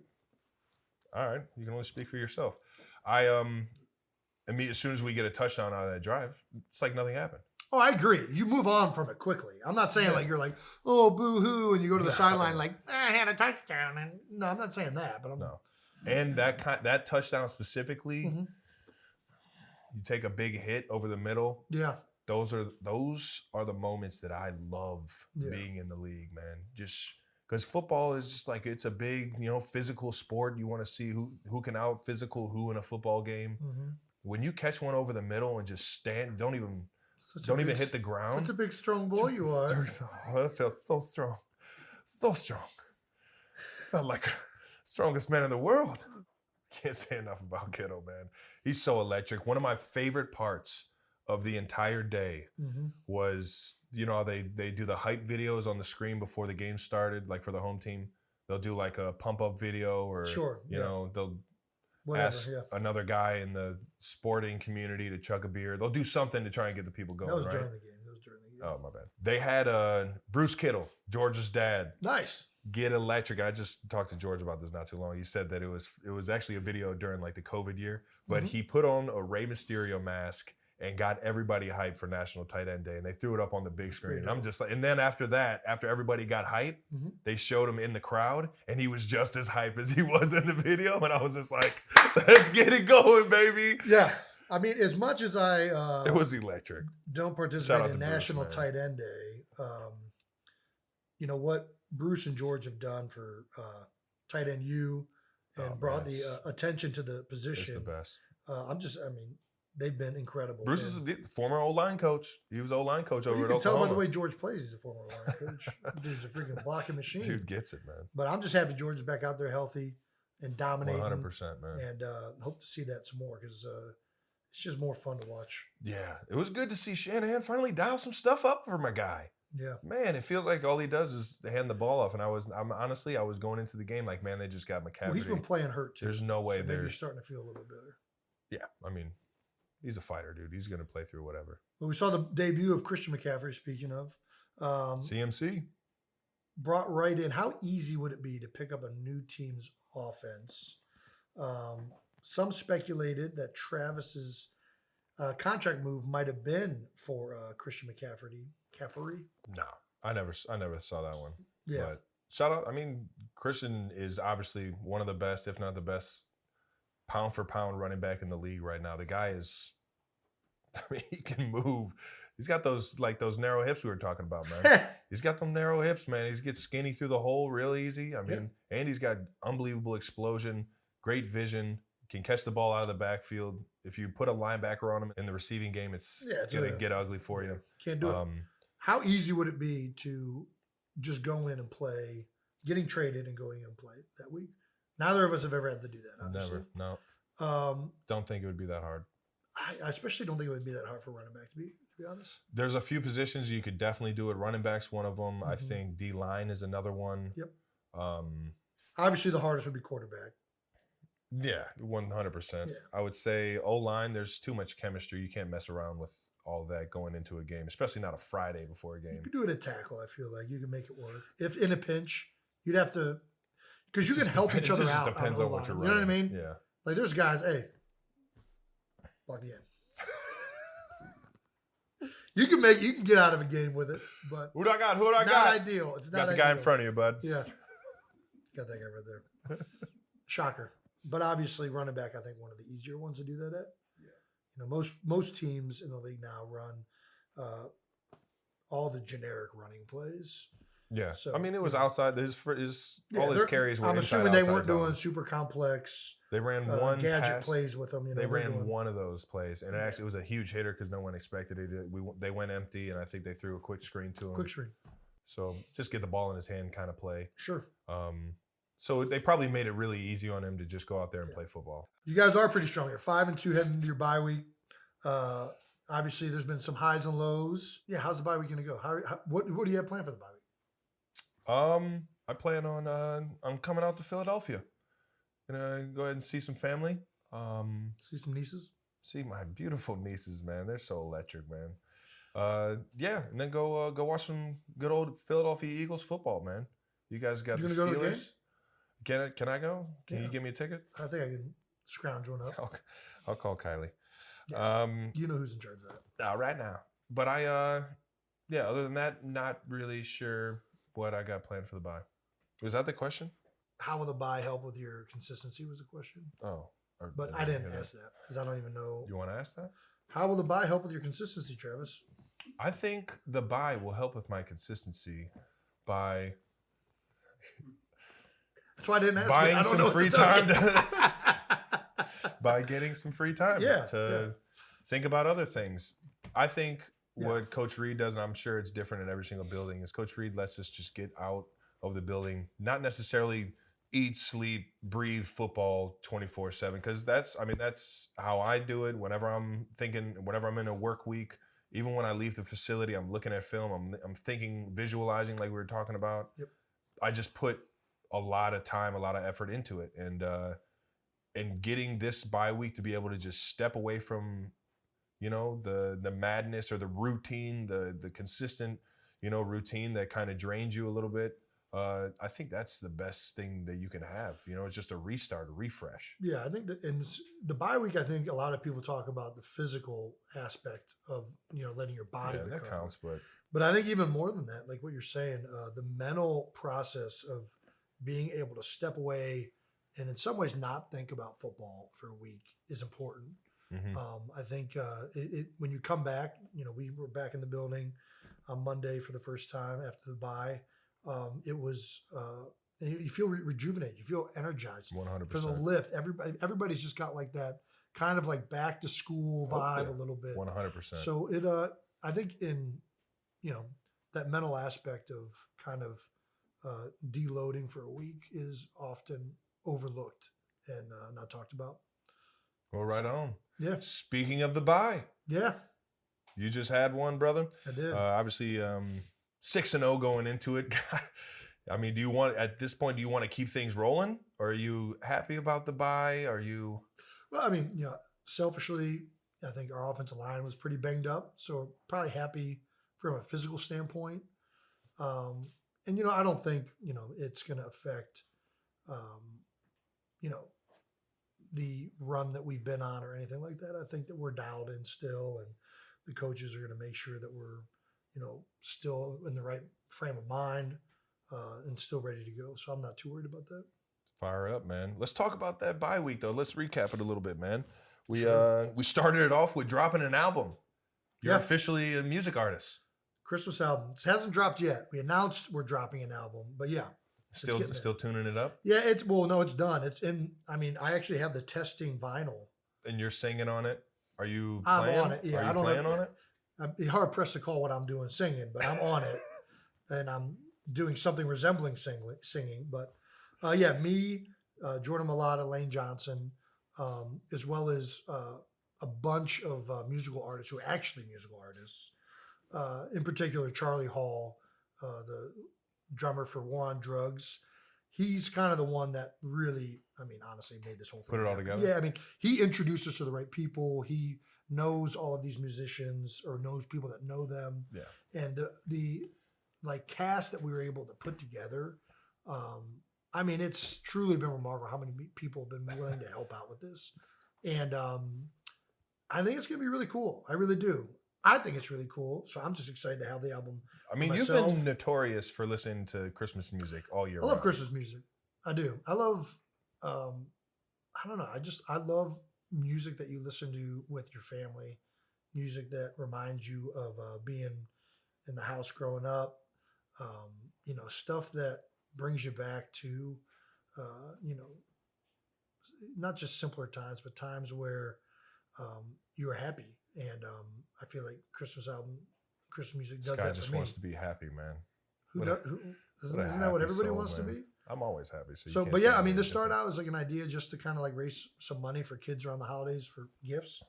All right, you can only speak for yourself. I as soon as we get a touchdown out of that drive, it's like nothing happened. Oh, I agree. You move on from it quickly. I'm not saying like you're like, oh, boo-hoo, and you go to the sideline like, I had a touchdown. And no, I'm not saying that, but no. And that touchdown specifically, you take a big hit over the middle. Yeah. Those are the moments that I love being in the league, man. Just because football is just like, it's a big, physical sport. You want to see who can out physical who in a football game. Mm-hmm. When you catch one over the middle and just stand, don't even hit the ground. Such a big, strong boy you are. Oh, that felt so strong. So strong. Felt like strongest man in the world. Can't say enough about Kittle, man. He's so electric. One of my favorite parts of the entire day was, they do the hype videos on the screen before the game started, like for the home team. They'll do like a pump up video or, they'll ask another guy in the sporting community to chug a beer. They'll do something to try and get the people going, That was right? during the game. Oh, my bad. They had Bruce Kittle, George's dad. Nice. Get electric. I just talked to George about this not too long. He said that it was actually a video during like the COVID year, but he put on a Rey Mysterio mask and got everybody hyped for National Tight End Day, and they threw it up on the big screen. And I'm just like, and then after that, after everybody got hyped, they showed him in the crowd, and he was just as hyped as he was in the video, and I was just like, let's get it going, baby. Yeah. I mean, as much as I it was electric. Don't participate in National Tight End Day, what Bruce and George have done for Tight End U and brought the attention to the position. It's the best. They've been incredible. Bruce is a former O-line coach. He was O-line coach over at Oklahoma. You can tell by the way George plays, he's a former O-line coach. Dude's a freaking blocking machine. Dude gets it, man. But I'm just happy George is back out there healthy and dominating. 100%, man. And hope to see that some more because it's just more fun to watch. Yeah. It was good to see Shanahan finally dial some stuff up for my guy. Yeah. Man, it feels like all he does is hand the ball off. And I was going into the game like, man, they just got McCaffrey. Well, he's been playing hurt too. There's no way maybe you're starting to feel a little better. Yeah. I mean, he's a fighter, dude. He's going to play through whatever. Well, we saw the debut of Christian McCaffrey, speaking of. CMC. Brought right in. How easy would it be to pick up a new team's offense? Some speculated that Travis's contract move might have been for Christian McCaffrey. No, I never saw that one. Yeah. But shout out. I mean, Christian is obviously one of the best, if not the best, pound for pound running back in the league right now. The guy is, he can move. He's got those narrow hips we were talking about, man. He's got them narrow hips, man. He gets skinny through the hole real easy. I mean, and he's got unbelievable explosion, great vision, can catch the ball out of the backfield. If you put a linebacker on him in the receiving game, it's going to get ugly for you. Can't do it. How easy would it be to just go in and play getting traded and going and play that week. Neither of us have ever had to do that. Obviously. Never. No. Don't think it would be that hard. I especially don't think it would be that hard for running back to be honest. There's a few positions you could definitely do it. Running back's one of them. I think D-line is another one. Yep. Obviously, the hardest would be quarterback. Yeah, 100%. Yeah. I would say O-line, there's too much chemistry. You can't mess around with all that going into a game, especially not a Friday before a game. You could do it at tackle, I feel like. You can make it work. If in a pinch, you'd have to – because you can help each other out. It just depends on what you're running. You know what I mean? Yeah. Like there's guys, hey, block the end. You can get out of a game with it, but Who do I got? Not ideal. It's not got the ideal. guy in front of you, bud. Yeah. Got that guy right there. Shocker. But obviously running back, I think one of the easier ones to do that at. Yeah. You know, most teams in the league now run all the generic running plays. Yeah. So, I mean, it was outside. All his carries were I'm inside, assuming they outside weren't zone. doing super complex They ran one gadget pass. plays with them. You know, They they're ran doing- one of those plays, and it was a huge hitter because no one expected it. They went empty, and I think they threw a quick screen to him. quick screen. So just get the ball in his hand kind of play. Sure. So they probably made it really easy on him to just go out there and play football. You guys are pretty strong. You're 5-2 heading into your bye week. Obviously, there's been some highs and lows. Yeah, how's the bye week going to go? What do you have planned for the bye week? I plan on I'm coming out to Philadelphia. Gonna go ahead and see some family. See some nieces? See my beautiful nieces, man. They're so electric, man. Yeah, and then go watch some good old Philadelphia Eagles football, man. You guys got You the gonna go to the Steelers. Can I go? Can you give me a ticket? I think I can scrounge one up. I'll call Kylie. Yeah. You know who's in charge of that. Right now. But other than that, not really sure what I got planned for the bye. Was that the question? How will the bye help with your consistency was the question. Oh. But I didn't ask that because I don't even know. You want to ask that? How will the bye help with your consistency, Travis? I think the bye will help with my consistency by That's why I didn't ask. buying some free time to by getting some free time to think about other things. I think what Coach Reed does, and I'm sure it's different in every single building, is Coach Reed lets us just get out of the building, not necessarily eat, sleep, breathe football 24/7, because that's how I do it. Whenever I'm in a work week, even when I leave the facility, I'm looking at film, I'm thinking, visualizing, like we were talking about. Yep. I just put a lot of time, a lot of effort into it, and getting this bye week to be able to just step away from, the madness or the routine, the consistent, routine that kind of drains you a little bit. I think that's the best thing that you can have. It's just a restart, a refresh. Yeah, I think that in the bye week, I think a lot of people talk about the physical aspect of letting your body recover. That counts, but I think even more than that, like what you're saying, the mental process of being able to step away and in some ways not think about football for a week is important. Mm-hmm. I think when you come back, we were back in the building on Monday for the first time after the bye. It was you feel rejuvenated, you feel energized 100% for the lift. Everybody's just got like that kind of like back to school vibe a little bit. 100%. So I think in that mental aspect of kind of deloading for a week is often overlooked and not talked about. Well, right on. Yeah. Speaking of the bye, yeah, you just had one, brother. I did. Obviously, 6-0 going into it. I mean, at this point, do you want to keep things rolling? Or are you happy about the bye? Are you? Well, I mean, selfishly, I think our offensive line was pretty banged up. So probably happy from a physical standpoint. And, I don't think, it's going to affect, the run that we've been on or anything like that. I think that we're dialed in still, and the coaches are going to make sure that we're, still in the right frame of mind and still ready to go. So I'm not too worried about that. Fire up, man. Let's talk about that bye week, though. Let's recap it a little bit, man. We started it off with dropping an album. You're officially a music artist. Christmas album. It hasn't dropped yet. We announced we're dropping an album, but yeah. Still tuning it up? Yeah, it's done. It's in, I actually have the testing vinyl. And you're singing on it? Are you I'm playing? on it. Yeah, Are you playing on it? I'd be hard pressed to call what I'm doing singing, but I'm on it. And I'm doing something resembling singing. But yeah, me, Jordan Malata, Lane Johnson, as well as a bunch of musical artists who are actually musical artists. In particular, Charlie Hall, the drummer for War on Drugs. He's kind of the one that really, I mean, honestly made this whole thing Put it all happen. together? Yeah, I mean, he introduced us to the right people. He knows all of these musicians or knows people that know them. Yeah. And the like cast that we were able to put together, I mean, it's truly been remarkable how many people have been willing to help out with this. And I think it's going to be really cool. I really do. I think it's really cool. So I'm just excited to have the album. I mean, you've been notorious for listening to Christmas music all year. I love Christmas music. I do. I love, I don't know. I love music that you listen to with your family, music that reminds you of being in the house growing up, you know, stuff that brings you back to, you know, not just simpler times, but times where you were happy. And I feel like Christmas music does This guy that just for me. wants to be happy, man. Isn't that what everybody wants to be? I'm always happy. So but yeah, I mean, this started out as like an idea just to kind of like raise some money for kids around the holidays for gifts.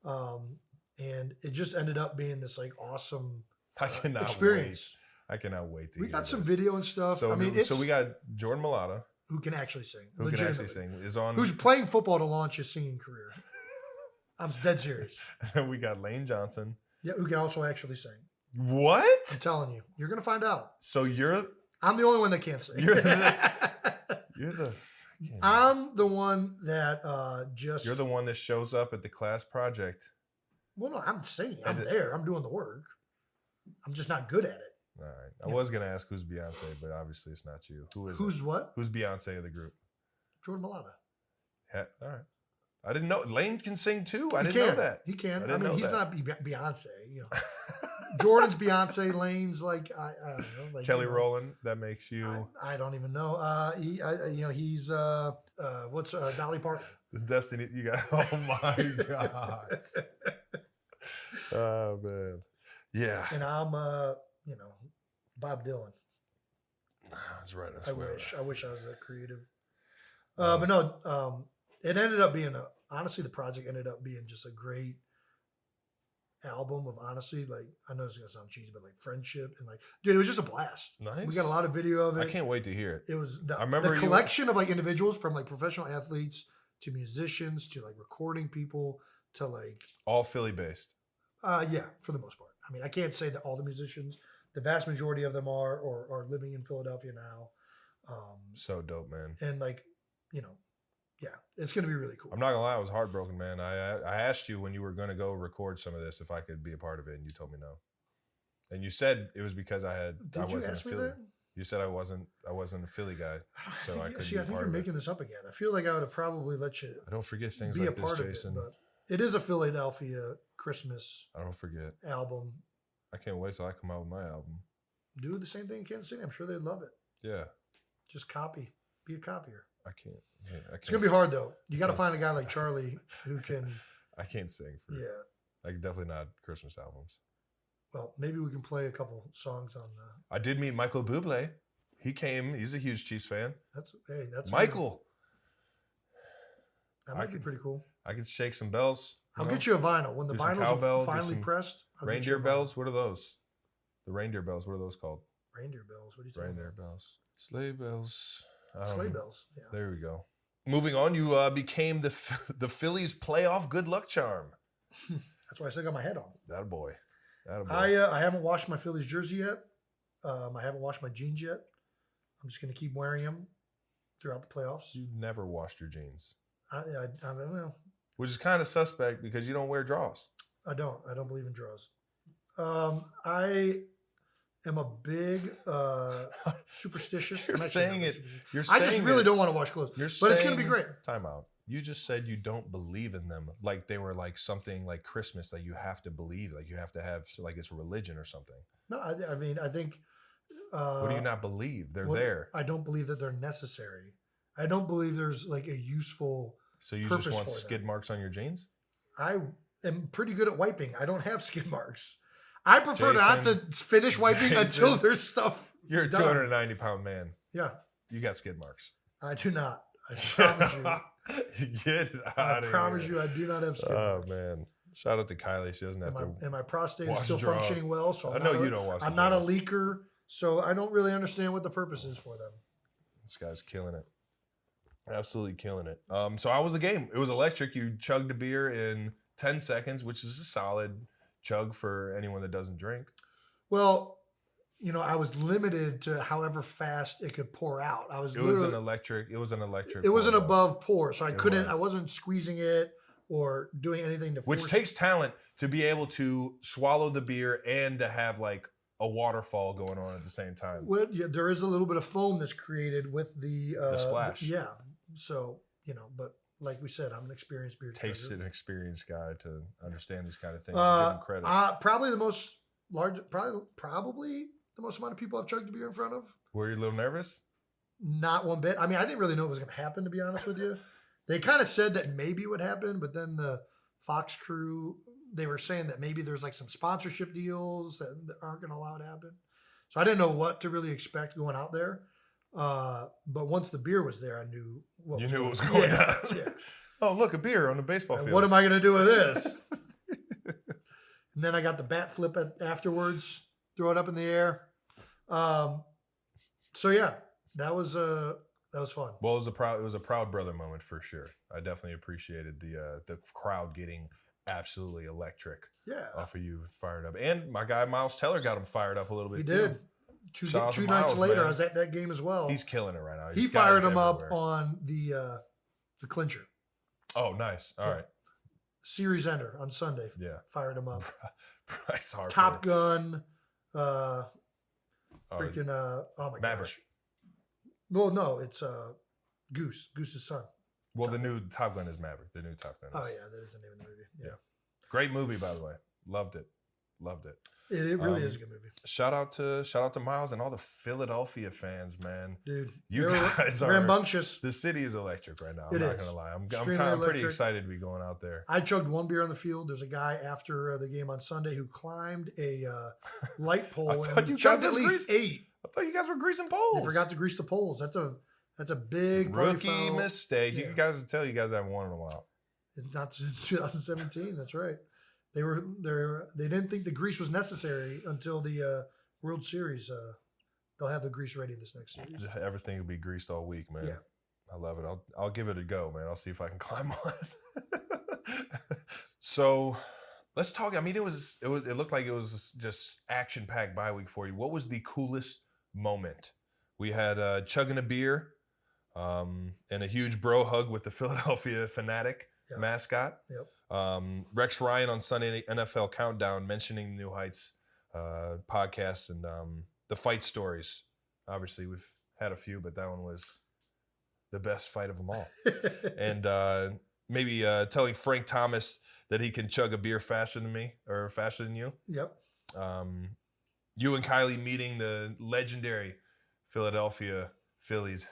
And it just ended up being this like awesome experience. I cannot wait to We hear got some this. video and stuff. So, I mean, so we got Jordan Malata, who can actually sing. who can actually sing, is on. Who's playing football to launch his singing career. I'm dead serious. We got Lane Johnson. Yeah, who can also actually sing. What? I'm telling you. You're going to find out. So I'm the only one that can't sing. you're the I'm the one that You're the one that shows up at the class project. Well, no, I'm singing. I'm there. I'm doing the work. I'm just not good at it. All right. I was going to ask who's Beyonce, but obviously it's not you. Who is Who's it? what? Who's Beyonce of the group? Jordan Malata. All right. I didn't know. Lane can sing too. I didn't know that. He can. I mean, he's that. not Beyonce. You know, Jordan's Beyonce. Lane's like I don't know, like Kelly Rowland. That makes you. I don't even know. He's what's Dolly Parton. The Destiny. You got. Oh my gosh. Oh man. Yeah. And I'm Bob Dylan. That's right. I wish I was that creative. But no, it ended up being honestly, the project ended up being just a great album of honestly, like, I know it's gonna sound cheesy, but like friendship and like, dude, it was just a blast. Nice. We got a lot of video of it. I can't wait to hear it. It was I remember the collection of like individuals from like professional athletes to musicians to like recording people to like all Philly based. Yeah, for the most part. I mean, I can't say that all the musicians, the vast majority of them are living in Philadelphia now. So dope, man. And like, you know, yeah, it's going to be really cool. I'm not gonna lie, I was heartbroken, man. I asked you when you were gonna go record some of this if I could be a part of it, and you told me no. And you said it was because I wasn't a Philly. You said I wasn't a Philly guy, so I couldn't. See, I think you're making this up again. I feel like I would have probably let you. I don't forget things be like a part this, Jason. Of it, but it is a Philadelphia Christmas. I don't forget album. I can't wait till I come out with my album. Do the same thing in Kansas City. I'm sure they'd love it. Yeah. Just copy. Be a copier. I can't. Yeah, it's gonna be hard though. You got to find a guy like Charlie who can. I can't sing for. Yeah. Like definitely not Christmas albums. Well, maybe we can play a couple songs on the. I did meet Michael Bublé. He came. He's a huge Chiefs fan. That's Michael. That might be pretty cool. I can shake some bells. I'll get you a vinyl when the vinyls are finally pressed. Reindeer bells. What are those? The reindeer bells. What are those called? Reindeer bells. What are you talking about? Reindeer bells. Sleigh bells. Sleigh bells. Yeah. There we go. Moving on, you became the Phillies playoff good luck charm. That's why I still got my head on. That a boy. I haven't washed my Phillies jersey yet. I haven't washed my jeans yet. I'm just going to keep wearing them throughout the playoffs. You never washed your jeans. I don't know. Which is kind of suspect because you don't wear draws. I don't believe in draws. I am a big superstitious. You're saying it. I just really don't want to wash clothes. But it's going to be great. Time out. You just said you don't believe in them, like they were like something like Christmas that you have to believe, like you have to have, like it's a religion or something. No, I mean, I think. What do you not believe? They're there. I don't believe that they're necessary. I don't believe there's like a useful. So you just want skid marks on your jeans? I am pretty good at wiping. I don't have skid marks. I prefer not to finish wiping until there's stuff You're a done. 290-pound man. Yeah. You got skid marks. I do not. I promise you. Get it out I of promise here. you I do not have skid Oh, marks. man. Shout out to Kylie. She doesn't have to. And my prostate is wash still draw. functioning well. So I know you don't wash I'm the not a drawers. leaker, so I don't really understand what the purpose is for them. This guy's killing it. Absolutely killing it. So how was the game? It was electric. You chugged a beer in 10 seconds, which is a solid chug for anyone that doesn't drink. Well, I was limited to however fast it could pour out. It was an electric. It was an above pour, so I couldn't. was. I wasn't squeezing it or doing anything to. Which takes talent to be able to swallow the beer and to have like a waterfall going on at the same time. Well, yeah, there is a little bit of foam that's created with the splash. Yeah, so but like we said, I'm an experienced beer Takes chugger. an experienced guy to understand these kind of things. Give him credit. Probably the most amount of people I've chugged a beer in front of. Were you a little nervous? Not one bit. I mean, I didn't really know it was going to happen, to be honest with you. They kind of said that maybe it would happen, but then the Fox crew, they were saying that maybe there's like some sponsorship deals that aren't going to allow it to happen. So I didn't know what to really expect going out there. But once the beer was there, I knew what was going down. Yeah. Oh, look, a beer on the baseball field. What am I going to do with this? And then I got the bat flip afterwards, throw it up in the air. So yeah, that was fun. Well, it was a proud brother moment for sure. I definitely appreciated the crowd getting absolutely electric. Yeah, off of you fired up, and my guy Miles Teller got him fired up a little bit. He too. did. Two nights later, I was at that game as well. He's killing it right now. He fired him up on the clincher. Oh, nice. All right. Series ender on Sunday. Yeah. Fired him up. Bryce Harper. Top Gun. Oh my Maverick. gosh. Well, no, it's Goose's son. Well, the new Top Gun is Maverick. The new Top Gun. Oh yeah, that is the name of the movie. Yeah. Great movie, by the way. Loved it. It really is a good movie. Shout out to Miles and all the Philadelphia fans, man. Dude, you guys are rambunctious. The city is electric right now. I'm It not is. gonna lie. I'm Extremely pretty excited to be going out there. I chugged one beer on the field. There's a guy after the game on Sunday who climbed a light pole and chugged at least 8. I thought you guys were greasing poles. They forgot to grease the poles. That's a big rookie mistake. Yeah. You guys will tell you guys haven't won in a while. Not since 2017. That's right. They didn't think the grease was necessary until the World Series. They'll have the grease ready this next series. Everything will be greased all week, man. Yeah. I love it. I'll give it a go, man. I'll see if I can climb on. So let's talk. I mean, it looked like it was just action-packed bye week for you. What was the coolest moment? We had chugging a beer and a huge bro hug with the Philadelphia Fanatic mascot. Yep. Rex Ryan on Sunday NFL Countdown mentioning New Heights podcasts and the fight stories. Obviously, we've had a few, but that one was the best fight of them all. And maybe telling Frank Thomas that he can chug a beer faster than me or faster than you. Yep. You and Kylie meeting the legendary Philadelphia Phillies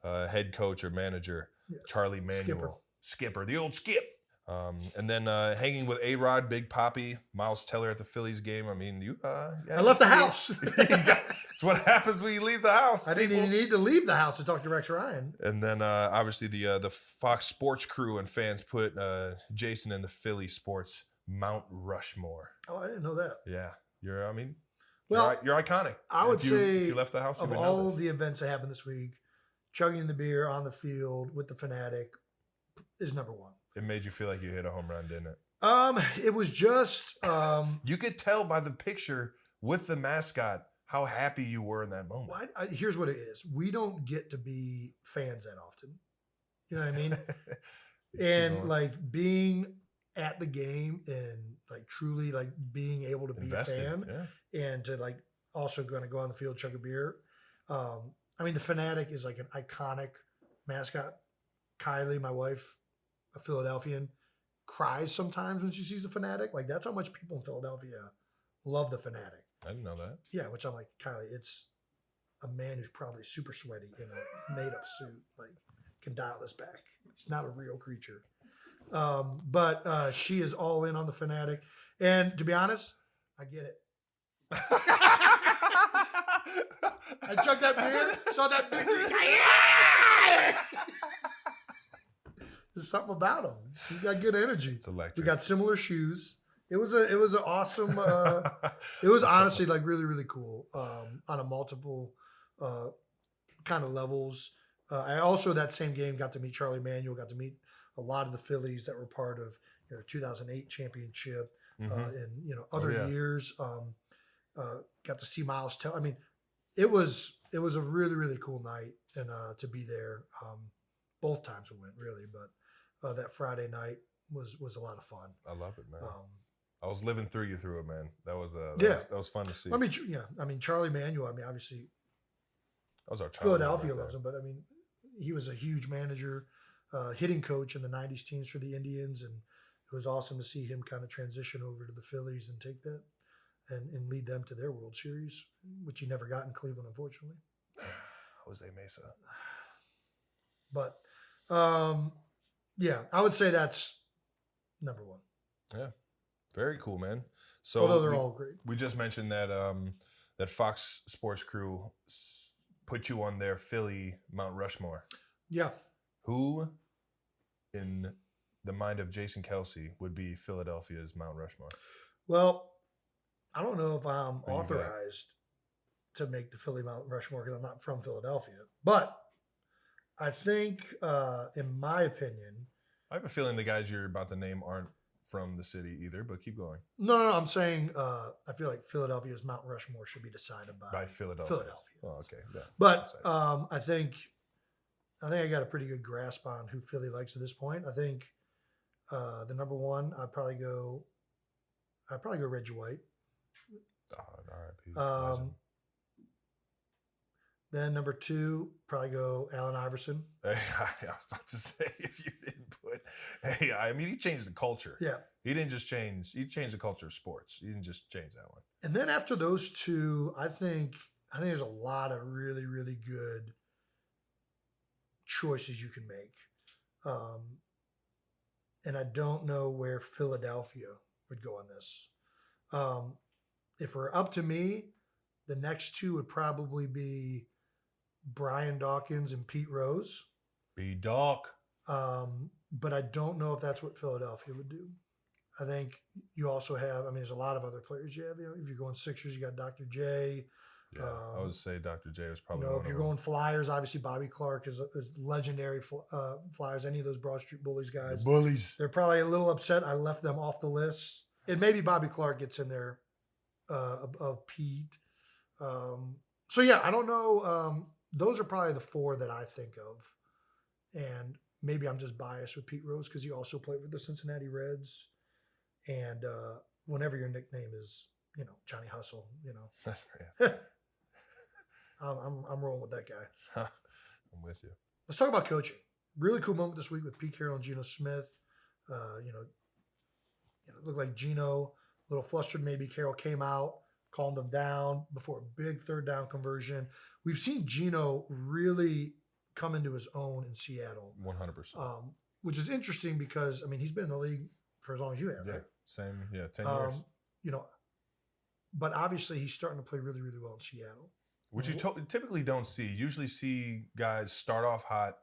head coach or manager, Charlie Manuel. Skipper, the old Skip. And then hanging with A-Rod, Big Papi, Miles Teller at the Phillies game. I mean, I left the house. It's what happens when you leave the house. I didn't even need to leave the house to talk to Rex Ryan. And then obviously the Fox Sports crew and fans put Jason in the Philly Sports Mount Rushmore. Oh, I didn't know that. Yeah, you're iconic. I would say if you left the house, of all the events that happened this week, chugging the beer on the field with the Fanatic is number one. It made you feel like you hit a home run, didn't it? It was just you could tell by the picture with the mascot how happy you were in that moment. Here's what it is. We don't get to be fans that often. You know what I mean? And like being at the game and like truly like being able to be invested, a fan and to like also going to go on the field, chug a beer. I mean, the Fanatic is like an iconic mascot. Kylie, my wife, a Philadelphian, cries sometimes when she sees the Fanatic. Like that's how much people in Philadelphia love the Fanatic. I didn't know that. Yeah, which I'm like, Kylie, it's a man who's probably super sweaty in a made-up suit. Like, can dial this back. He's not a real creature. But she is all in on the Fanatic. And to be honest, I get it. I chugged that beer, saw that big green. There's something about him. He's got good energy. It's electric. We got similar shoes. It was an awesome. It was honestly like really, really cool on a multiple kind of levels. I also that same game got to meet Charlie Manuel. Got to meet a lot of the Phillies that were part of 2008 championship and other years. Got to see Miles Tell. I mean, it was a really, really cool night and to be there. Both times we went really, but that Friday night was a lot of fun. I love it, man. I was living through it, man. That was fun to see. I mean, Charlie Manuel. I mean, obviously, that was our Philadelphia loves him, but I mean, he was a huge manager, hitting coach in the '90s teams for the Indians, and it was awesome to see him kind of transition over to the Phillies and take that and lead them to their World Series, which he never got in Cleveland, unfortunately. Jose Mesa. But I would say that's number one. Yeah. Very cool, man. So although they're all great. We just mentioned that that Fox Sports Crew put you on their Philly Mount Rushmore. Yeah. Who, in the mind of Jason Kelsey, would be Philadelphia's Mount Rushmore? Well, I don't know if I'm authorized to make the Philly Mount Rushmore because I'm not from Philadelphia. But I think, in my opinion, I have a feeling the guys you're about to name aren't from the city either, but keep going. No, I'm saying I feel like Philadelphia's Mount Rushmore should be decided by Philadelphia. Oh, okay. Yeah. But I think I got a pretty good grasp on who Philly likes at this point. I think the number one, I'd probably go Reggie White. Oh, then number two, probably go Allen Iverson. Hey, I was about to say, if you didn't put, I mean, he changed the culture. Yeah. He didn't just change, he changed the culture of sports. He didn't just change that one. And then after those two, I think there's a lot of really, really good choices you can make. And I don't know where Philadelphia would go on this. If we're up to me, the next two would probably be Brian Dawkins and Pete Rose. B-Doc. But I don't know if that's what Philadelphia would do. I think you also have, there's a lot of other players you have. If you're going Sixers, you got Dr. J. Yeah, I would say Dr. J was probably if you're going Flyers, obviously Bobby Clark is legendary Flyers. Any of those Broad Street Bullies guys. Bullies. They're probably a little upset I left them off the list. And maybe Bobby Clark gets in there of Pete. I don't know. Those are probably the four that I think of. And maybe I'm just biased with Pete Rose because he also played for the Cincinnati Reds. And whenever your nickname is, Johnny Hustle, I'm rolling with that guy. I'm with you. Let's talk about coaching. Really cool moment this week with Pete Carroll and Geno Smith. It looked like Geno, a little flustered maybe. Carroll came out, calmed them down before a big third down conversion. We've seen Geno really come into his own in Seattle. 100%. Which is interesting because, he's been in the league for as long as you have, yeah, right? Same, 10 years. But obviously he's starting to play really, really well in Seattle. Which you typically don't see. You usually see guys start off hot,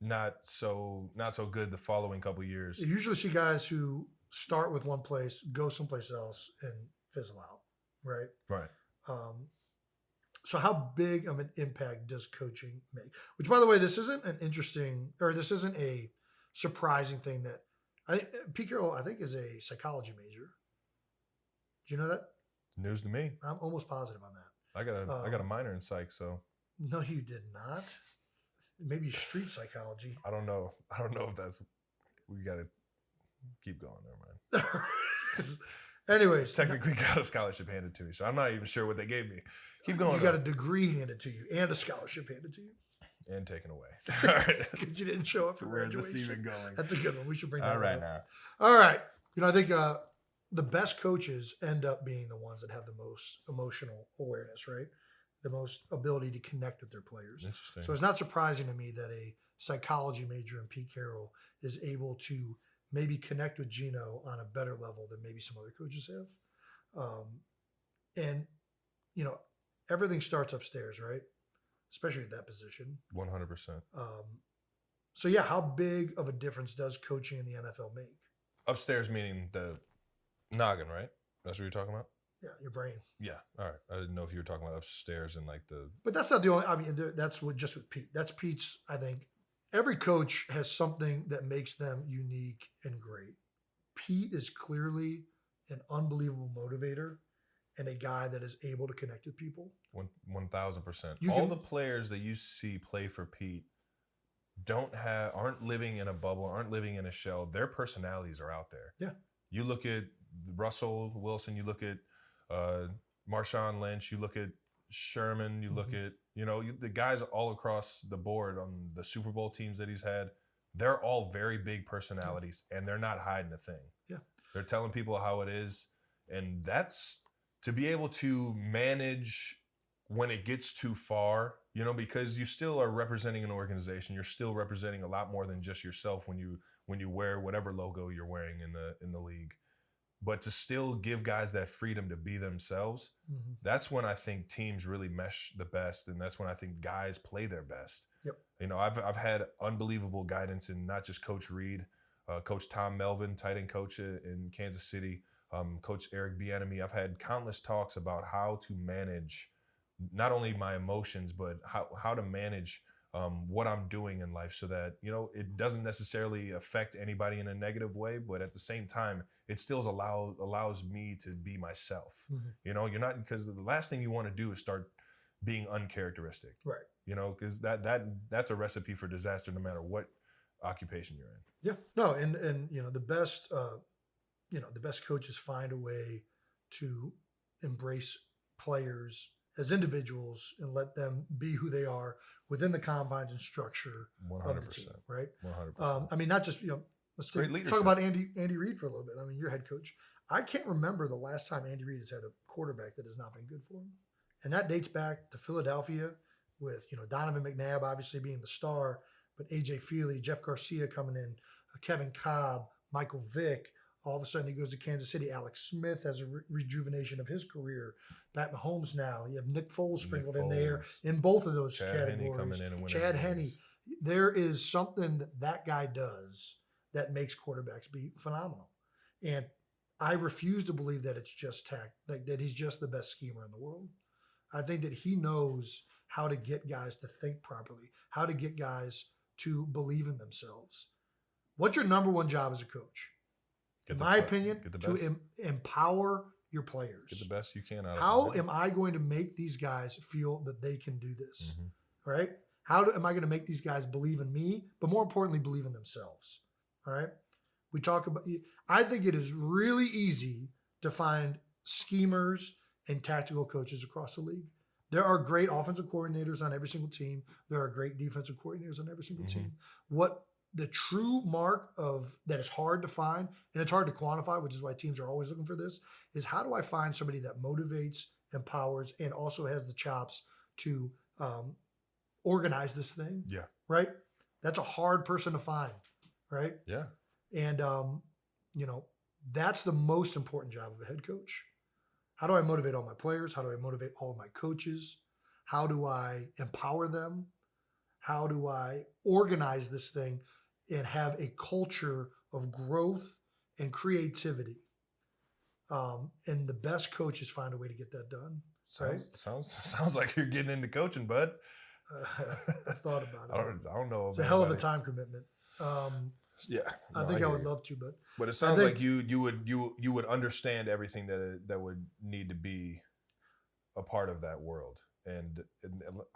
not so good the following couple of years. You usually see guys who start with one place, go someplace else, and fizzle out, right? Right. So how big of an impact does coaching make? Which, by the way, this isn't a surprising thing that Pete Carroll, I think, is a psychology major. Do you know that? News to me. I'm almost positive on that. I got a minor in psych, so. No, you did not. Maybe street psychology. I don't know if that's. We got to keep going. Never mind. Anyways, technically got a scholarship handed to me, so I'm not even sure what they gave me. Keep going. You got a degree handed to you and a scholarship handed to you. And taken away. All right. Because you didn't show up for graduation. Where's this even going? That's a good one. We should bring that All right up. now. All right. I think the best coaches end up being the ones that have the most emotional awareness, right? The most ability to connect with their players. Interesting. So it's not surprising to me that a psychology major in Pete Carroll is able to maybe connect with Geno on a better level than maybe some other coaches have. And, everything starts upstairs, right? Especially at that position. 100%. So, yeah, how big of a difference does coaching in the NFL make? Upstairs meaning the noggin, right? That's what you're talking about? Yeah, your brain. Yeah. All right. I didn't know if you were talking about upstairs and like the. But that's not the only. I mean, that's just with Pete. That's Pete's. I think every coach has something that makes them unique and great. Pete is clearly an unbelievable motivator and a guy that is able to connect with people. 1,000%. All the players that you see play for Pete aren't living in a bubble, aren't living in a shell. Their personalities are out there. Yeah. You look at Russell Wilson, you look at Marshawn Lynch, you look at Sherman, you look at, the guys all across the board on the Super Bowl teams that he's had, they're all very big personalities and they're not hiding a thing. Yeah. They're telling people how it is. And that's to be able to manage when it gets too far, because you still are representing an organization. You're still representing a lot more than just yourself when you wear whatever logo you're wearing in the league. But to still give guys that freedom to be themselves, that's when I think teams really mesh the best, and that's when I think guys play their best. Yep. I've had unbelievable guidance in not just Coach Reed, Coach Tom Melvin, tight end coach in Kansas City, Coach Eric Bieniemy. I've had countless talks about how to manage not only my emotions, but how to manage what I'm doing in life so that, it doesn't necessarily affect anybody in a negative way, but at the same time, it still allows me to be myself. You're not, because the last thing you want to do is start being uncharacteristic. Right. Because that's a recipe for disaster no matter what occupation you're in. Yeah. No, and the best coaches find a way to embrace players as individuals and let them be who they are within the confines and structure 100%. of the team, right? 100%. I mean, not just, let's talk about Andy Reid for a little bit. I mean, your head coach. I can't remember the last time Andy Reid has had a quarterback that has not been good for him. And that dates back to Philadelphia with, Donovan McNabb obviously being the star, but A.J. Feely, Jeff Garcia coming in, Kevin Cobb, Michael Vick. All of a sudden he goes to Kansas City. Alex Smith has a rejuvenation of his career. Pat Mahomes now. You have Nick Foles sprinkled in there in both of those categories. Coming in and Chad Henne. There is something that guy does that makes quarterbacks be phenomenal. And I refuse to believe that it's just that he's just the best schemer in the world. I think that he knows how to get guys to think properly, how to get guys to believe in themselves. What's your number one job as a coach? In my opinion, to empower your players. Get the best you can out of them. How am I going to make these guys feel that they can do this? Right? Am I going to make these guys believe in me, but more importantly, believe in themselves? All right? I think it is really easy to find schemers and tactical coaches across the league. There are great offensive coordinators on every single team. There are great defensive coordinators on every single team. What the true mark of that is hard to find, and it's hard to quantify, which is why teams are always looking for this, is how do I find somebody that motivates, empowers, and also has the chops to organize this thing? Yeah. Right? That's a hard person to find, right? Yeah. And, that's the most important job of a head coach. How do I motivate all my players? How do I motivate all of my coaches? How do I empower them? How do I organize this thing and have a culture of growth and creativity? And the best coaches find a way to get that done. Sounds like you're getting into coaching, bud. I've thought about it. I don't know. It's a hell of a time commitment. Yeah, I think I would love to, but it sounds like you would understand everything that would need to be a part of that world. And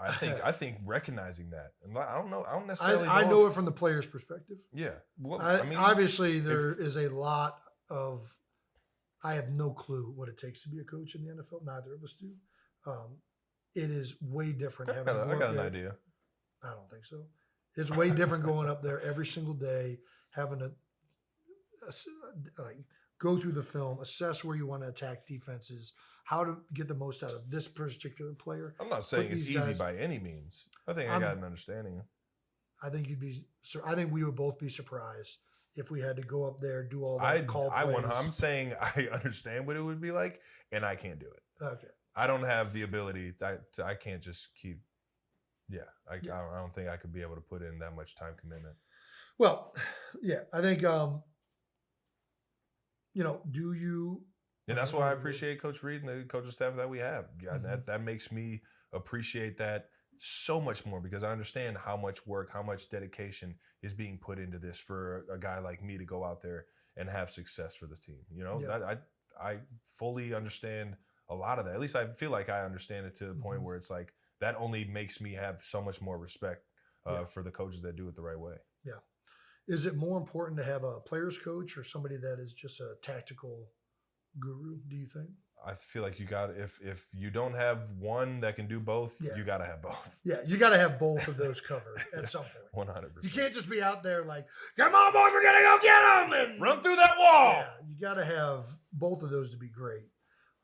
I think recognizing that, and I don't necessarily. I know it from the player's perspective. Yeah, well, obviously there is a lot of. I have no clue what it takes to be a coach in the NFL. Neither of us do. It is way different. I got an idea. I don't think so. It's way different going up there every single day, having to go through the film, assess where you want to attack defenses, how to get the most out of this particular player. I'm not saying it's easy by any means. I think I got an understanding. I think we would both be surprised if we had to go up there, do all that call plays. I'm saying I understand what it would be like, and I can't do it. Okay. I don't have the ability. I can't just keep. Yeah, I don't think I could be able to put in that much time commitment. Well, yeah, I think do you? And that's why I appreciate Coach Reed and the coaching staff that we have. Yeah, Mm-hmm. that makes me appreciate that so much more because I understand how much work, how much dedication is being put into this for a guy like me to go out there and have success for the team. I fully understand a lot of that. At least I feel like I understand it to the point where it's like that only makes me have so much more respect for the coaches that do it the right way. Yeah. Is it more important to have a player's coach or somebody that is just a tactical guru, do you think? I feel like you got if you don't have one that can do both, you got to have both. Yeah, you got to have both of those covered at some point. 100%. You can't just be out there like, come on, boys, we're gonna go get them and run through that wall. Yeah, you got to have both of those to be great,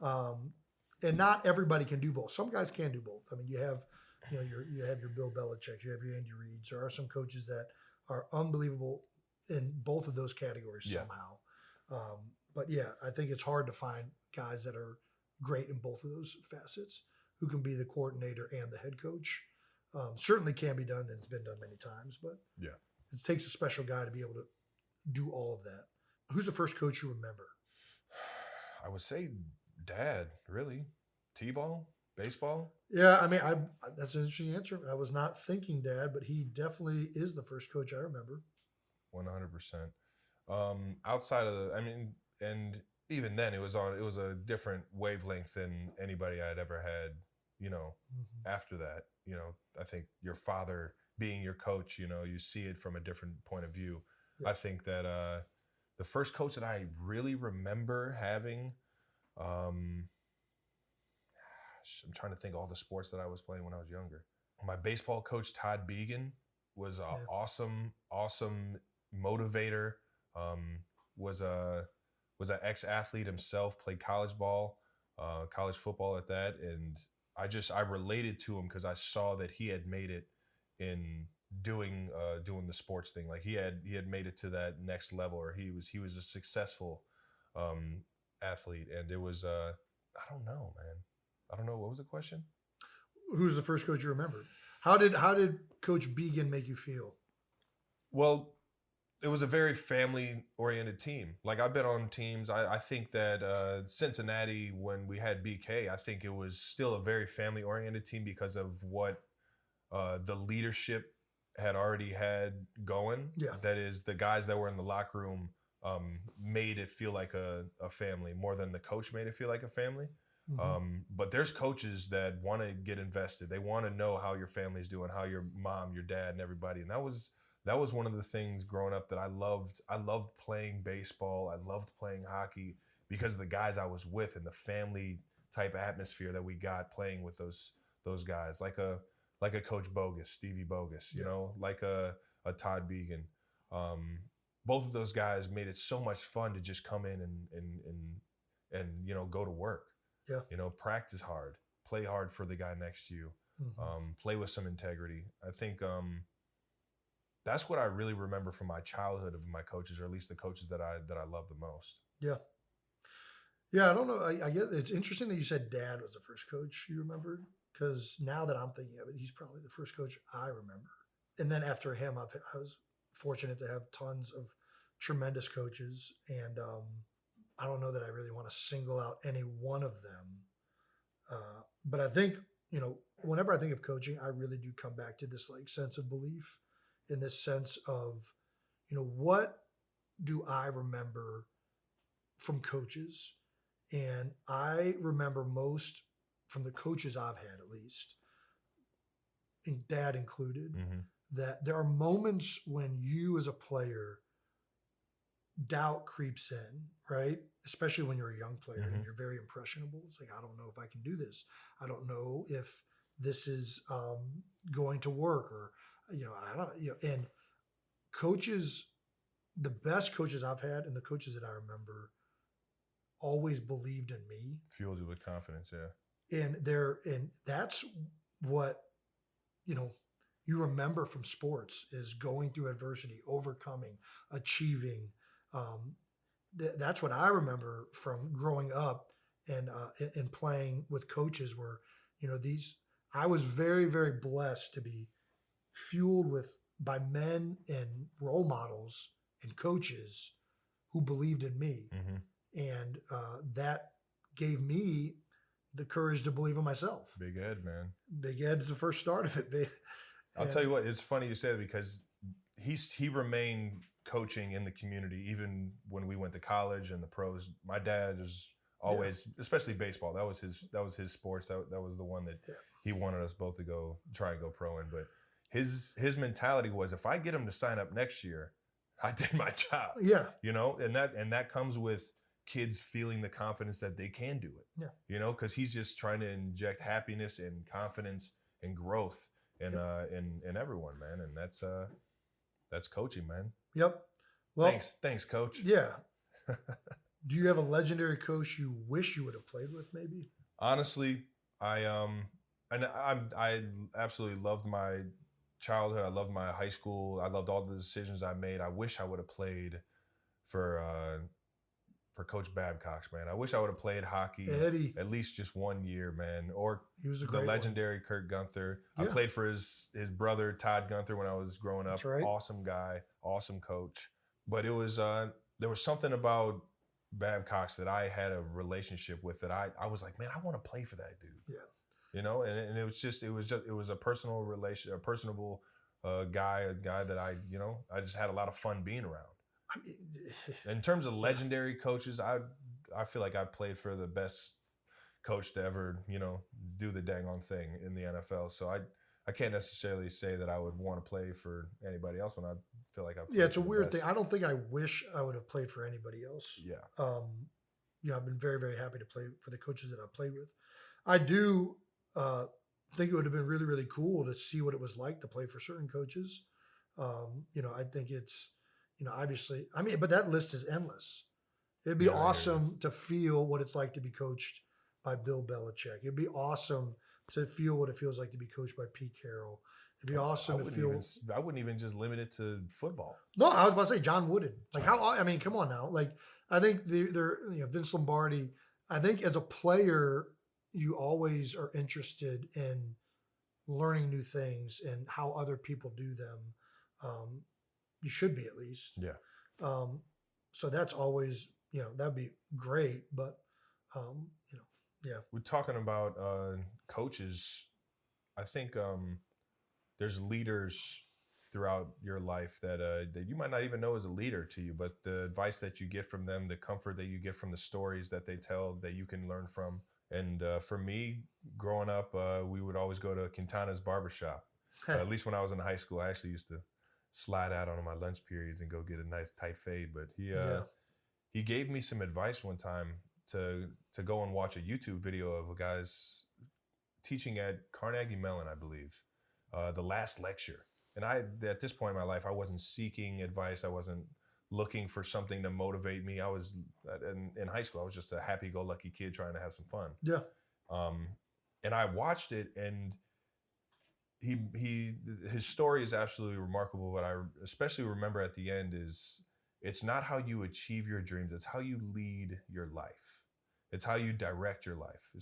and not everybody can do both. Some guys can do both. I mean, you have your Bill Belichick, you have your Andy Reeds. There are some coaches that are unbelievable in both of those categories somehow. But yeah, I think it's hard to find guys that are great in both of those facets who can be the coordinator and the head coach. Certainly can be done, and it's been done many times, but it takes a special guy to be able to do all of that. Who's the first coach you remember? I would say Dad, really. T-ball, baseball. Yeah, I mean, that's an interesting answer. I was not thinking Dad, but he definitely is the first coach I remember. 100%. Outside of and even then it was a different wavelength than anybody I'd ever had, after that. I think your father being your coach, you see it from a different point of view. Yeah. I think that the first coach that I really remember having, I'm trying to think all the sports that I was playing when I was younger. My baseball coach, Todd Began, was an awesome motivator. Was an ex-athlete himself, played college ball, college football at that. And I related to him because I saw that he had made it in doing the sports thing. Like he had made it to that next level, or he was a successful athlete. And it was I don't know, man. I don't know. What was the question? Who's the first coach you remember? How did Coach Began make you feel? Well, it was a very family-oriented team. Like I've been on teams. I think that Cincinnati, when we had BK, I think it was still a very family-oriented team because of what the leadership had already had going. Yeah. That is, the guys that were in the locker room made it feel like a family more than the coach made it feel like a family. Mm-hmm. But there's coaches that want to get invested. They want to know how your family's doing, how your mom, your dad, and everybody. And that was one of the things growing up that I loved. I loved playing baseball. I loved playing hockey because of the guys I was with and the family type atmosphere that we got playing with those guys, like a Coach Bogus, Stevie Bogus, like a Todd Began. Both of those guys made it so much fun to just come in and go to work. Yeah. Practice hard, play hard for the guy next to you, play with some integrity. I think that's what I really remember from my childhood of my coaches, or at least the coaches that I love the most. Yeah. Yeah, I don't know. I guess it's interesting that you said Dad was the first coach you remembered, because now that I'm thinking of it, he's probably the first coach I remember. And then after him, I was fortunate to have tons of tremendous coaches, and I don't know that I really want to single out any one of them. But I think, whenever I think of coaching, I really do come back to this like sense of belief, in this sense of, what do I remember from coaches? And I remember most from the coaches I've had, at least, and Dad included, that there are moments when you as a player, doubt creeps in, right? Especially when you're a young player and you're very impressionable. It's like, I don't know if I can do this. I don't know if this is going to work, or, I don't, and coaches, the best coaches I've had and the coaches that I remember always believed in me. Fueled you with confidence. Yeah. And that's what, you remember from sports is going through adversity, overcoming, achieving. That's what I remember from growing up and playing with coaches where, I was very, very blessed to be fueled by men and role models and coaches who believed in me. And that gave me the courage to believe in myself. Big Ed, man. Big Ed is the first start of it. I'll tell you what, it's funny you say that because he remained coaching in the community even when we went to college and the pros. My dad is always, especially baseball. That was his sports. That was the one that he wanted us both to try and go pro in. But his mentality was, if I get him to sign up next year, I did my job. Yeah. And that comes with kids feeling the confidence that they can do it. Yeah. Because he's just trying to inject happiness and confidence and growth in everyone, man. And that's coaching, man. Yep. Well, thanks, coach. Yeah. Do you have a legendary coach you wish you would have played with, maybe? Honestly, I absolutely loved my childhood. I loved my high school. I loved all the decisions I made. I wish I would have played for Coach Babcock, man. I wish I would have played hockey at least just 1 year, man. Or he was the legendary Kurt Gunther. Yeah. I played for his brother Todd Gunther when I was growing up. That's right. Awesome guy, awesome coach. But it was there was something about Babcock's that I had a relationship with that I was like, man, I want to play for that dude. Yeah. And it was a personal relation, a personable guy, a guy that I just had a lot of fun being around. I mean, in terms of legendary coaches, I feel like I played for the best coach to ever, do the dang on thing in the NFL. So I can't necessarily say that I would want to play for anybody else when I feel like I played. Yeah, it's a weird thing. I don't think I wish I would have played for anybody else. Yeah. I've been very, very happy to play for the coaches that I've played with. I do think it would have been really, really cool to see what it was like to play for certain coaches. I think it's, obviously, but that list is endless. It'd be awesome to feel what it's like to be coached by Bill Belichick. It'd be awesome to feel what it feels like to be coached by Pete Carroll. It'd be awesome to feel. I wouldn't even just limit it to football. No, I was about to say John Wooden. Like come on now. Like I think they're Vince Lombardi. I think as a player, you always are interested in learning new things and how other people do them. You should be, at least. Yeah. So that's always, that'd be great. But, yeah. We're talking about coaches. I think there's leaders throughout your life that you might not even know as a leader to you, but the advice that you get from them, the comfort that you get from the stories that they tell that you can learn from. And for me, growing up, we would always go to Quintana's barbershop. At least when I was in high school, I actually used to slide out on my lunch periods and go get a nice tight fade. But he gave me some advice one time to go and watch a YouTube video of a guy's teaching at Carnegie Mellon, I believe, the last lecture. And at this point in my life, I wasn't seeking advice. I wasn't looking for something to motivate me. I was in high school. I was just a happy-go-lucky kid trying to have some fun. Yeah. And I watched it, and his story is absolutely remarkable. What I especially remember at the end is it's not how you achieve your dreams. It's how you lead your life. It's how you direct your life.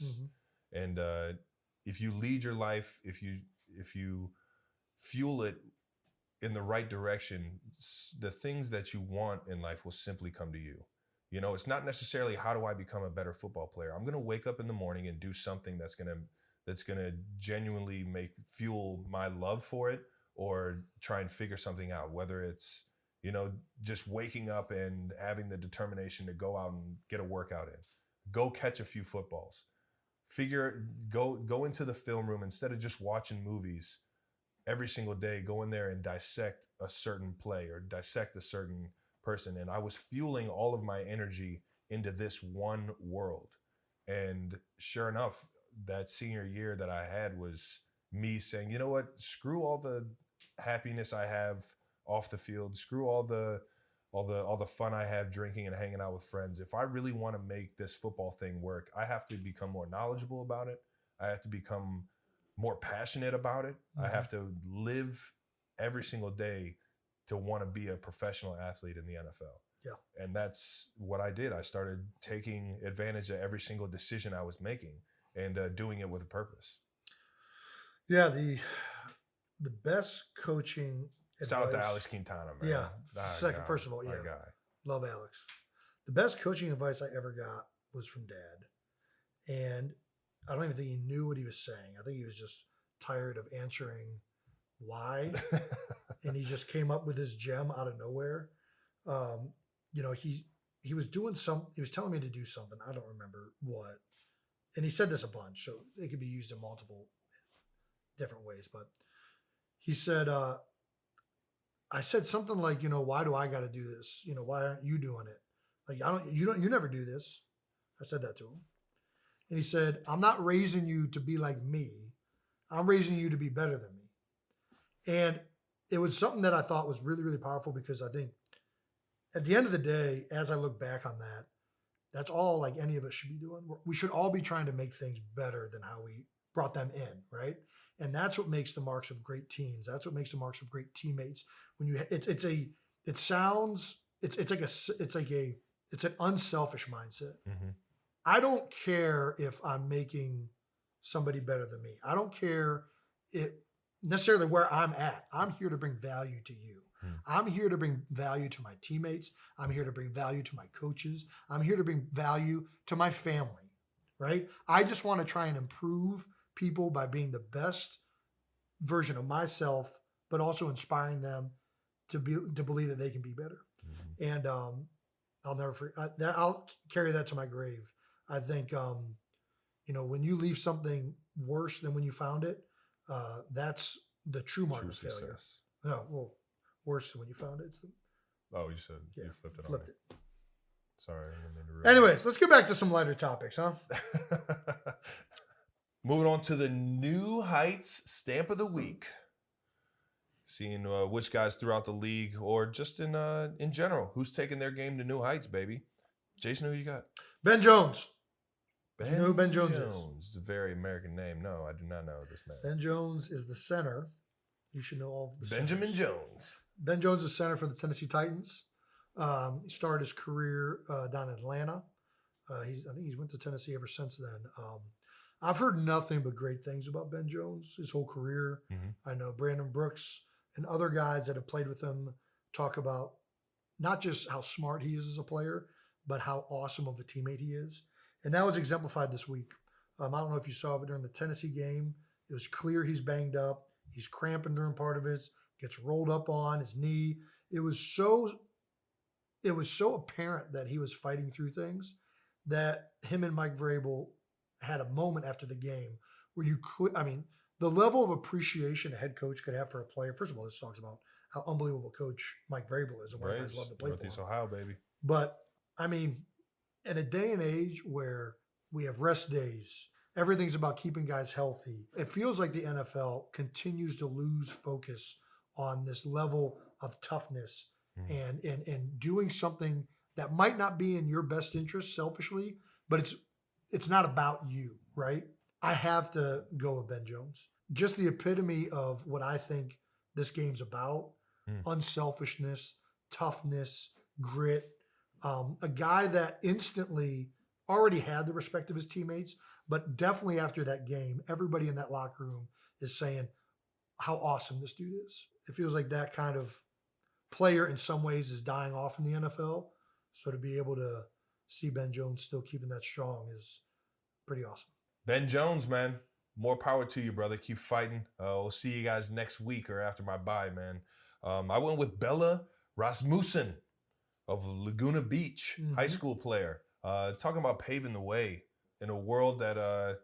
And if you lead your life, if you fuel it in the right direction, the things that you want in life will simply come to you. It's not necessarily how do I become a better football player. I'm going to wake up in the morning and do something that's going to genuinely fuel my love for it, or try and figure something out, whether it's, just waking up and having the determination to go out and get a workout in, go catch a few footballs, go into the film room instead of just watching movies every single day, go in there and dissect a certain play or dissect a certain person. And I was fueling all of my energy into this one world. And sure enough, that senior year that I had was me saying, you know what, screw all the happiness I have off the field, screw all the fun I have drinking and hanging out with friends. If I really want to make this football thing work, I have to become more knowledgeable about it. I have to become more passionate about it. I Mhm. have to live every single day to want to be a professional athlete in the NFL. Yeah. And that's what I did. I started taking advantage of every single decision I was making and doing it with a purpose. Yeah, the best coaching Shout out to advice. Alex Quintana, man. Yeah. My guy, First of all, my yeah. guy. Love Alex. The best coaching advice I ever got was from Dad. And I don't even think he knew what he was saying. I think he was just tired of answering why. And he just came up with this gem out of nowhere. He was doing he was telling me to do something. I don't remember what. And he said this a bunch, so it could be used in multiple different ways. But he said, I said something like, why do I got to do this? Why aren't you doing it? Like, you never do this. I said that to him. And he said, I'm not raising you to be like me. I'm raising you to be better than me. And it was something that I thought was really, really powerful, because I think at the end of the day, as I look back on that, that's all like any of us should be doing. We should all be trying to make things better than how we brought them in, right? And that's what makes the marks of great teams. That's what makes the marks of great teammates. When it's an unselfish mindset. Mm-hmm. I don't care if I'm making somebody better than me. I don't care necessarily where I'm at. I'm here to bring value to you. I'm here to bring value to my teammates. I'm here to bring value to my coaches. I'm here to bring value to my family, right? I just want to try and improve people by being the best version of myself, but also inspiring them to believe that they can be better. Mm-hmm. And I'll never forget that. I'll carry that to my grave. I think, when you leave something worse than when you found it, that's the true mark of failure. Success. No, well, worse than when you found it. You said you flipped it on me. Sorry. I didn't mean to ruin Anyways, let's get back to some lighter topics, huh? Moving on to the New Heights Stamp of the Week. Seeing which guys throughout the league, or just in general, who's taking their game to new heights, baby. Jason, who you got? Ben Jones. Ben, you know who Ben Jones is? It's a very American name. No, I do not know this man. Ben Jones is the center. You should know all of the Benjamin centers. Jones. Ben Jones is center for the Tennessee Titans. He started his career down in Atlanta. I think he's went to Tennessee ever since then. I've heard nothing but great things about Ben Jones his whole career. Mm-hmm. I know Brandon Brooks and other guys that have played with him talk about not just how smart he is as a player, but how awesome of a teammate he is. And that was exemplified this week. I don't know if you saw, but during the Tennessee game, it was clear he's banged up. He's cramping during part of it, gets rolled up on his knee. It was so apparent that he was fighting through things that him and Mike Vrabel had a moment after the game where the level of appreciation a head coach could have for a player. First of all, this talks about how unbelievable coach Mike Vrabel is and why guys love to play for him. Northeast Ohio, baby. But, in a day and age where we have rest days, everything's about keeping guys healthy. It feels like the NFL continues to lose focus on this level of toughness and doing something that might not be in your best interest selfishly, but it's not about you, right? I have to go with Ben Jones. Just the epitome of what I think this game's about. Unselfishness, toughness, grit. A guy that instantly already had the respect of his teammates, but definitely after that game, everybody in that locker room is saying how awesome this dude is. It feels like that kind of player in some ways is dying off in the NFL. So to be able to see Ben Jones still keeping that strong is pretty awesome. Ben Jones, man, more power to you, brother. Keep fighting. We'll see you guys next week or after my bye, man. I went with Bella Rasmussen of Laguna Beach, high school player. Talking about paving the way in a world that,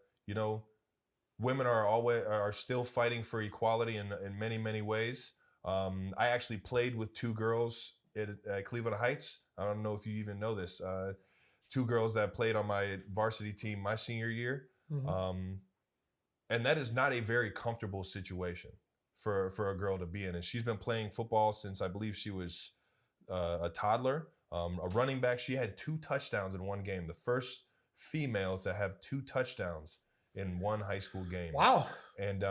women are still fighting for equality in many, many ways. I actually played with two girls at Cleveland Heights. I don't know if you even know this. Two girls that played on my varsity team my senior year. And that is not a very comfortable situation for a girl to be in. And she's been playing football since I believe she was a toddler. A running back. She had 2 touchdowns in one game. The first female to have 2 touchdowns in one high school game. Wow. And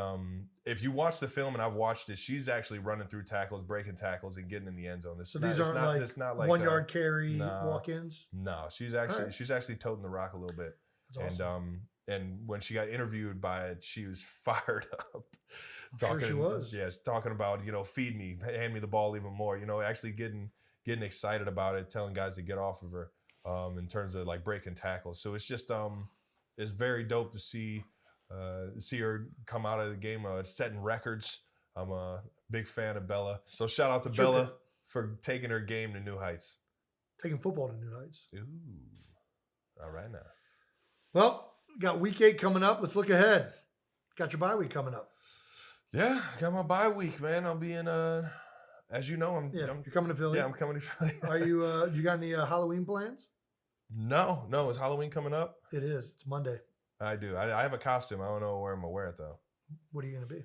if you watch the film, and I've watched it, she's actually running through tackles, breaking tackles, and getting in the end zone. So these aren't it's not like 1 yard carry walk-ins? No, she's actually toting the rock a little bit. That's awesome. And when she got interviewed by it, she was fired up. Sure she was. Yes, talking about, feed me, hand me the ball even more. Actually getting excited about it, telling guys to get off of her in terms of like breaking tackles. So it's just it's very dope to see her come out of the game setting records. I'm a big fan of Bella. So shout out to Bella for taking her game to new heights. Taking football to new heights. Ooh. All right now. Well, got week 8 coming up. Let's look ahead. Got your bye week coming up. Yeah, got my bye week, man. I'll be in as you know, you're coming to Philly. Yeah, I'm coming to Philly. Are you got any Halloween plans? No. Is Halloween coming up? It is. It's Monday. I do. I have a costume. I don't know where I'm gonna wear it though. What are you gonna be?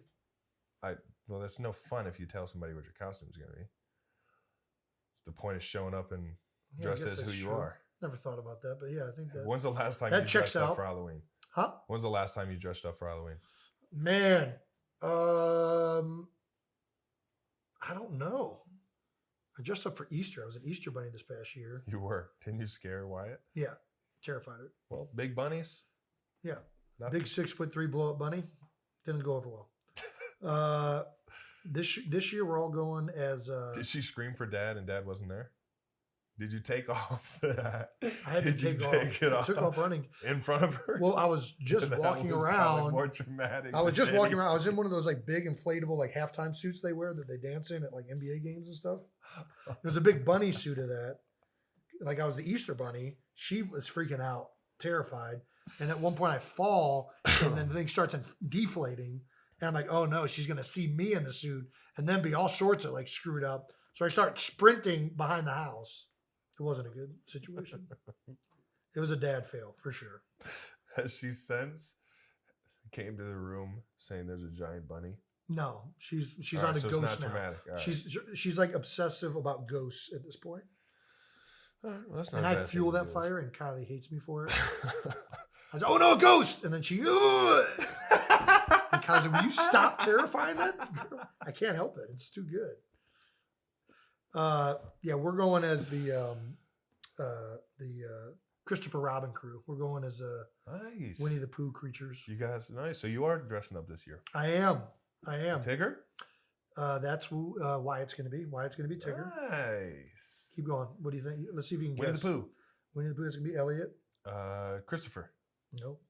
Well, that's no fun if you tell somebody what your costume is gonna be. It's the point of showing up and dressed as who you are. Never thought about that, but yeah, I think that. When's the last time you dressed up for Halloween? Huh? When's the last time you dressed up for Halloween? Man, I don't know. I dressed up for Easter. I was an Easter bunny this past year. You were. Didn't you scare Wyatt? Yeah, terrified her. Well, big bunnies. Yeah, big 6'3" blow up bunny. Didn't go over well. This year we're all going as. Did she scream for Dad and Dad wasn't there? Did you take off the hat? I had to take off. I took off running in front of her. Well, I was just walking around. More dramatic. I was just walking around. I was in one of those like big inflatable like halftime suits they wear that they dance in at like NBA games and stuff. There's a big bunny suit of that. Like I was the Easter bunny. She was freaking out, terrified. And at one point I fall, and then the thing starts deflating. And I'm like, oh no, she's gonna see me in the suit, and then be all sorts of like screwed up. So I start sprinting behind the house. It wasn't a good situation. It was a dad fail for sure. Has she since came to the room saying there's a giant bunny? No, she's All on right, a so ghost it's not now. dramatic. All She's like obsessive about ghosts at this point. Well, that's not And a I bad fuel thing that to do. fire, and Kylie hates me for it. I was like, oh no, a ghost! And then she, and Kylie's like, will you stop terrifying that girl? I can't help it. It's too good. Yeah, we're going as the Christopher Robin crew. We're going as Nice. Winnie the Pooh creatures. You guys, nice. So you are dressing up this year. I am. Tigger? That's who Wyatt's going to be. Wyatt's going to be Tigger. Nice. Keep going. What do you think? Let's see if you can Winnie guess. the Pooh. Winnie the Pooh is going to be Elliot. Christopher. Nope.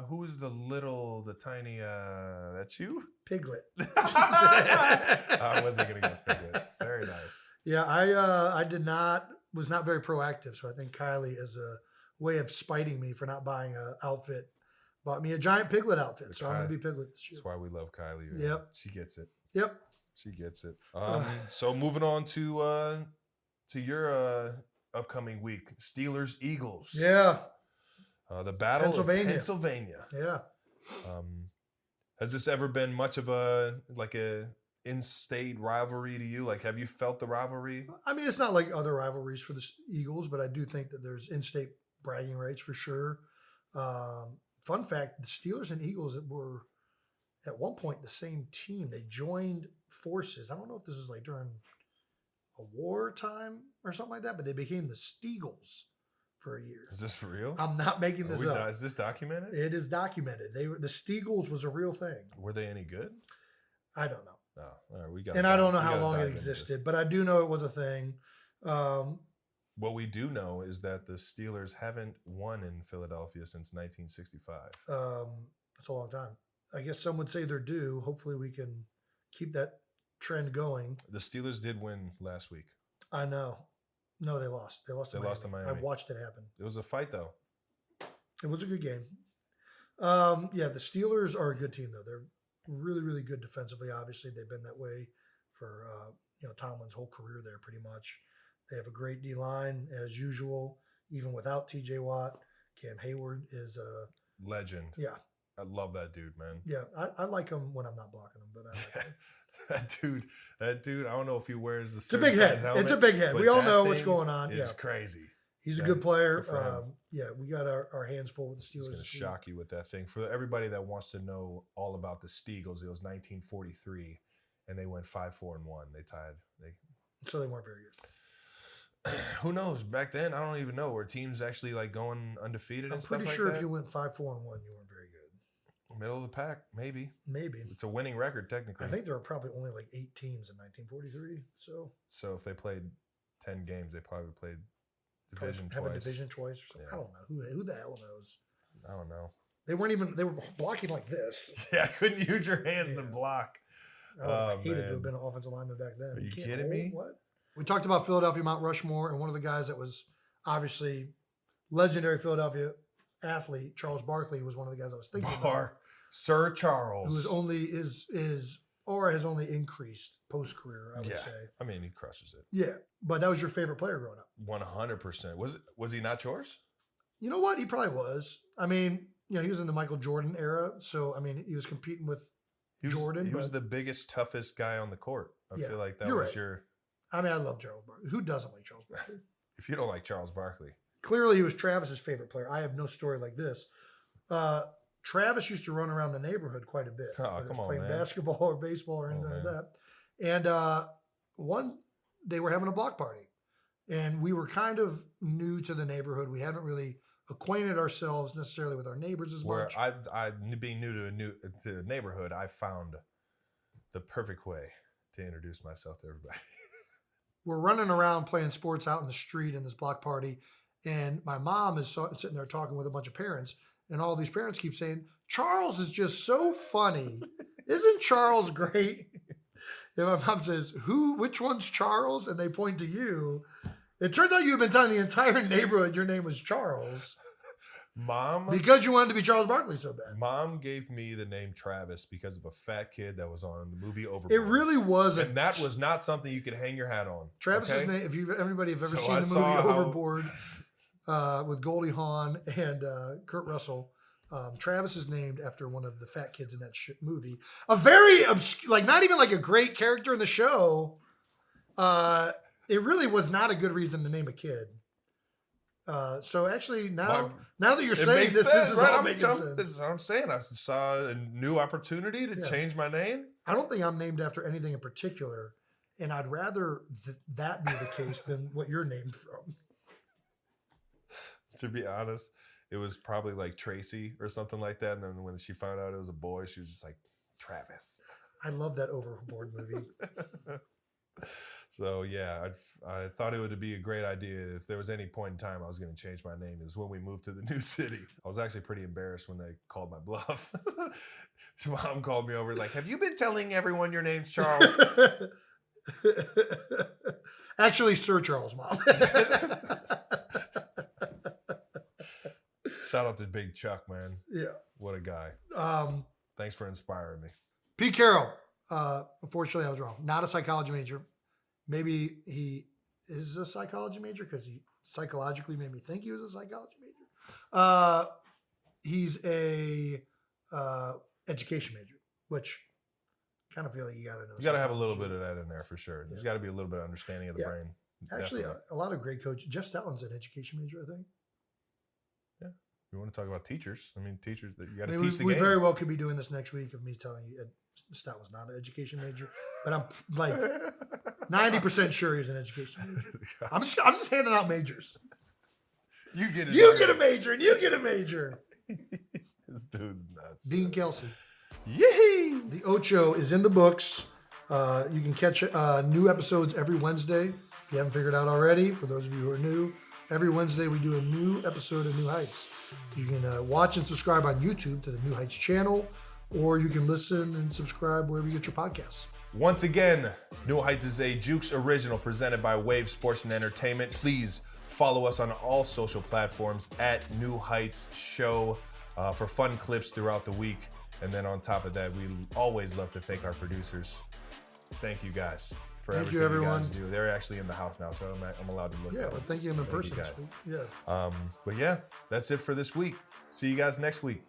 Who's the tiny, that's you? Piglet. I wasn't going to guess Piglet. Very nice. Yeah, was not very proactive. So I think Kylie, as a way of spiting me for not buying an outfit, bought me a giant Piglet outfit. So I'm going to be Piglet this year. That's why we love Kylie. Man. Yep. She gets it. Yep. She gets it. So moving on to your upcoming week, Steelers Eagles. Yeah. The Battle of Pennsylvania. Yeah. Has this ever been much of a in-state rivalry to you? Like, have you felt the rivalry? I mean, it's not like other rivalries for the Eagles, but I do think that there's in-state bragging rights for sure. Fun fact, the Steelers and Eagles were at one point the same team. They joined forces. I don't know if this was like during a war time or something like that, but they became the Steagles for a year. Is this for real? I'm not making this up. Is this documented? It is documented. The Steagles was a real thing. Were they any good? I don't know. No. All right, and I don't know how long it existed, but I do know it was a thing. What we do know is that the Steelers haven't won in Philadelphia since 1965. That's a long time. I guess some would say they're due. Hopefully we can keep that trend going. The Steelers did win last week. I know. No, they lost. They lost to Miami. I watched it happen. It was a fight, though. It was a good game. Yeah, the Steelers are a good team, though. They're really, really good defensively. Obviously, they've been that way for Tomlin's whole career there, pretty much. They have a great D-line, as usual, even without T.J. Watt. Cam Hayward is a legend. Yeah. I love that dude, man. Yeah, I like him when I'm not blocking him, but I like him. That dude, I don't know if he wears the It's a big head. helmet, it's a big head. We all know what's going on. It's crazy. He's a good player. Good for him. Yeah, we got our hands full with the Steelers. It's going to this week. shock you with that thing. For everybody that wants to know all about the Steagles, it was 1943, and they went 5-4-1. They tied. So they weren't very good. Who knows? Back then, I don't even know. Were teams actually like going undefeated and stuff like that? I'm pretty sure if you went 5-4-1, you weren't very good. Middle of the pack, maybe. Maybe. It's a winning record, technically. I think there were probably only like 8 teams in 1943. So if they played 10 games, they probably played division have twice. a division twice or something. Yeah. I don't know. Who the hell knows? I don't know. They were blocking like this. Yeah, I couldn't use your hands to block. I hated to have been an offensive lineman back then. Are you can't kidding hold- me? What? We talked about Philadelphia Mount Rushmore, and one of the guys that was obviously legendary Philadelphia athlete, Charles Barkley, was one of the guys I was thinking about. Sir Charles. Who is only his aura has only increased post career, I would say. I mean, he crushes it. Yeah, but that was your favorite player growing up. 100%. Was he not yours? You know what? He probably was. I mean, he was in the Michael Jordan era, so I mean, he was competing with Jordan. He was the biggest, toughest guy on the court. I feel like that you're was right. your. I mean, I love Charles Barkley. Who doesn't like Charles Barkley? If you don't like Charles Barkley, Clearly, he was Travis's favorite player. I have no story like this. Travis used to run around the neighborhood quite a bit. Oh, whether it was come on, playing man. basketball or baseball or anything like man. that. And one day we're having a block party, and we were kind of new to the neighborhood. We hadn't really acquainted ourselves necessarily with our neighbors as where much. I being new to the neighborhood, I found the perfect way to introduce myself to everybody. We're running around playing sports out in the street in this block party, and my mom is sitting there talking with a bunch of parents, and all these parents keep saying, "Charles is just so funny. Isn't Charles great?" And my mom says, which one's Charles? And they point to you. It turns out you've been telling the entire neighborhood your name was Charles. Mom, Because you wanted to be Charles Barkley so bad. Mom gave me the name Travis because of a fat kid that was on the movie Overboard. It really was. And that was not something you could hang your hat on. Travis's okay? name, if anybody have ever So seen I the movie saw how- Overboard with Goldie Hawn and Kurt Russell, Travis is named after one of the fat kids in that movie. A very obscure, not even like a great character in the show. It really was not a good reason to name a kid. So actually now that you're It saying makes this, sense, this is right? all I'm making jump- sense. This is what I'm saying. I saw a new opportunity to Yeah. change my name. I don't think I'm named after anything in particular, and I'd rather that be the case than what you're named from. To be honest, it was probably like Tracy or something like that. And then when she found out it was a boy, she was just like, Travis. I love that Overboard movie. So yeah, I thought it would be a great idea if there was any point in time I was going to change my name. It was when we moved to the new city. I was actually pretty embarrassed when they called my bluff. Mom called me over like, "Have you been telling everyone your name's Charles?" Actually, Sir Charles, Mom. Shout out to Big Chuck, man. Yeah. What a guy. Thanks for inspiring me. Pete Carroll. Unfortunately, I was wrong. Not a psychology major. Maybe he is a psychology major because he psychologically made me think he was a psychology major. He's a education major, which kind of feel like you got to know. You got to have a little bit of that in there for sure. There's Yeah. got to be a little bit of understanding of the Yeah. brain. Actually, Definitely. a lot of great coaches. Jeff Stoutland's an education major, I think. You want to talk about teachers? I mean, teachers, you got to I mean, teach the we game. very well could be doing this next week of me telling you Stout was not an education major, but I'm like 90% sure he's an education major. I'm just handing out majors. You get it. You get a major and you get a major. This dude's nuts. Dean Kelsey. Yee! The Ocho is in the books. You can catch new episodes every Wednesday. If you haven't figured it out already, for those of you who are new, every Wednesday we do a new episode of New Heights. You can watch and subscribe on YouTube to the New Heights channel, or you can listen and subscribe wherever you get your podcasts. Once again, New Heights is a Jukes original presented by Wave Sports and Entertainment. Please follow us on all social platforms at New Heights Show for fun clips throughout the week. And then on top of that, we always love to thank our producers. Thank you guys for Thank you, everything everyone. guys do. They're actually in the house now, so I'm allowed to look Yeah, at well, them. thank you in Thank you, person this guys. week. Yeah. But yeah, that's it for this week. See you guys next week.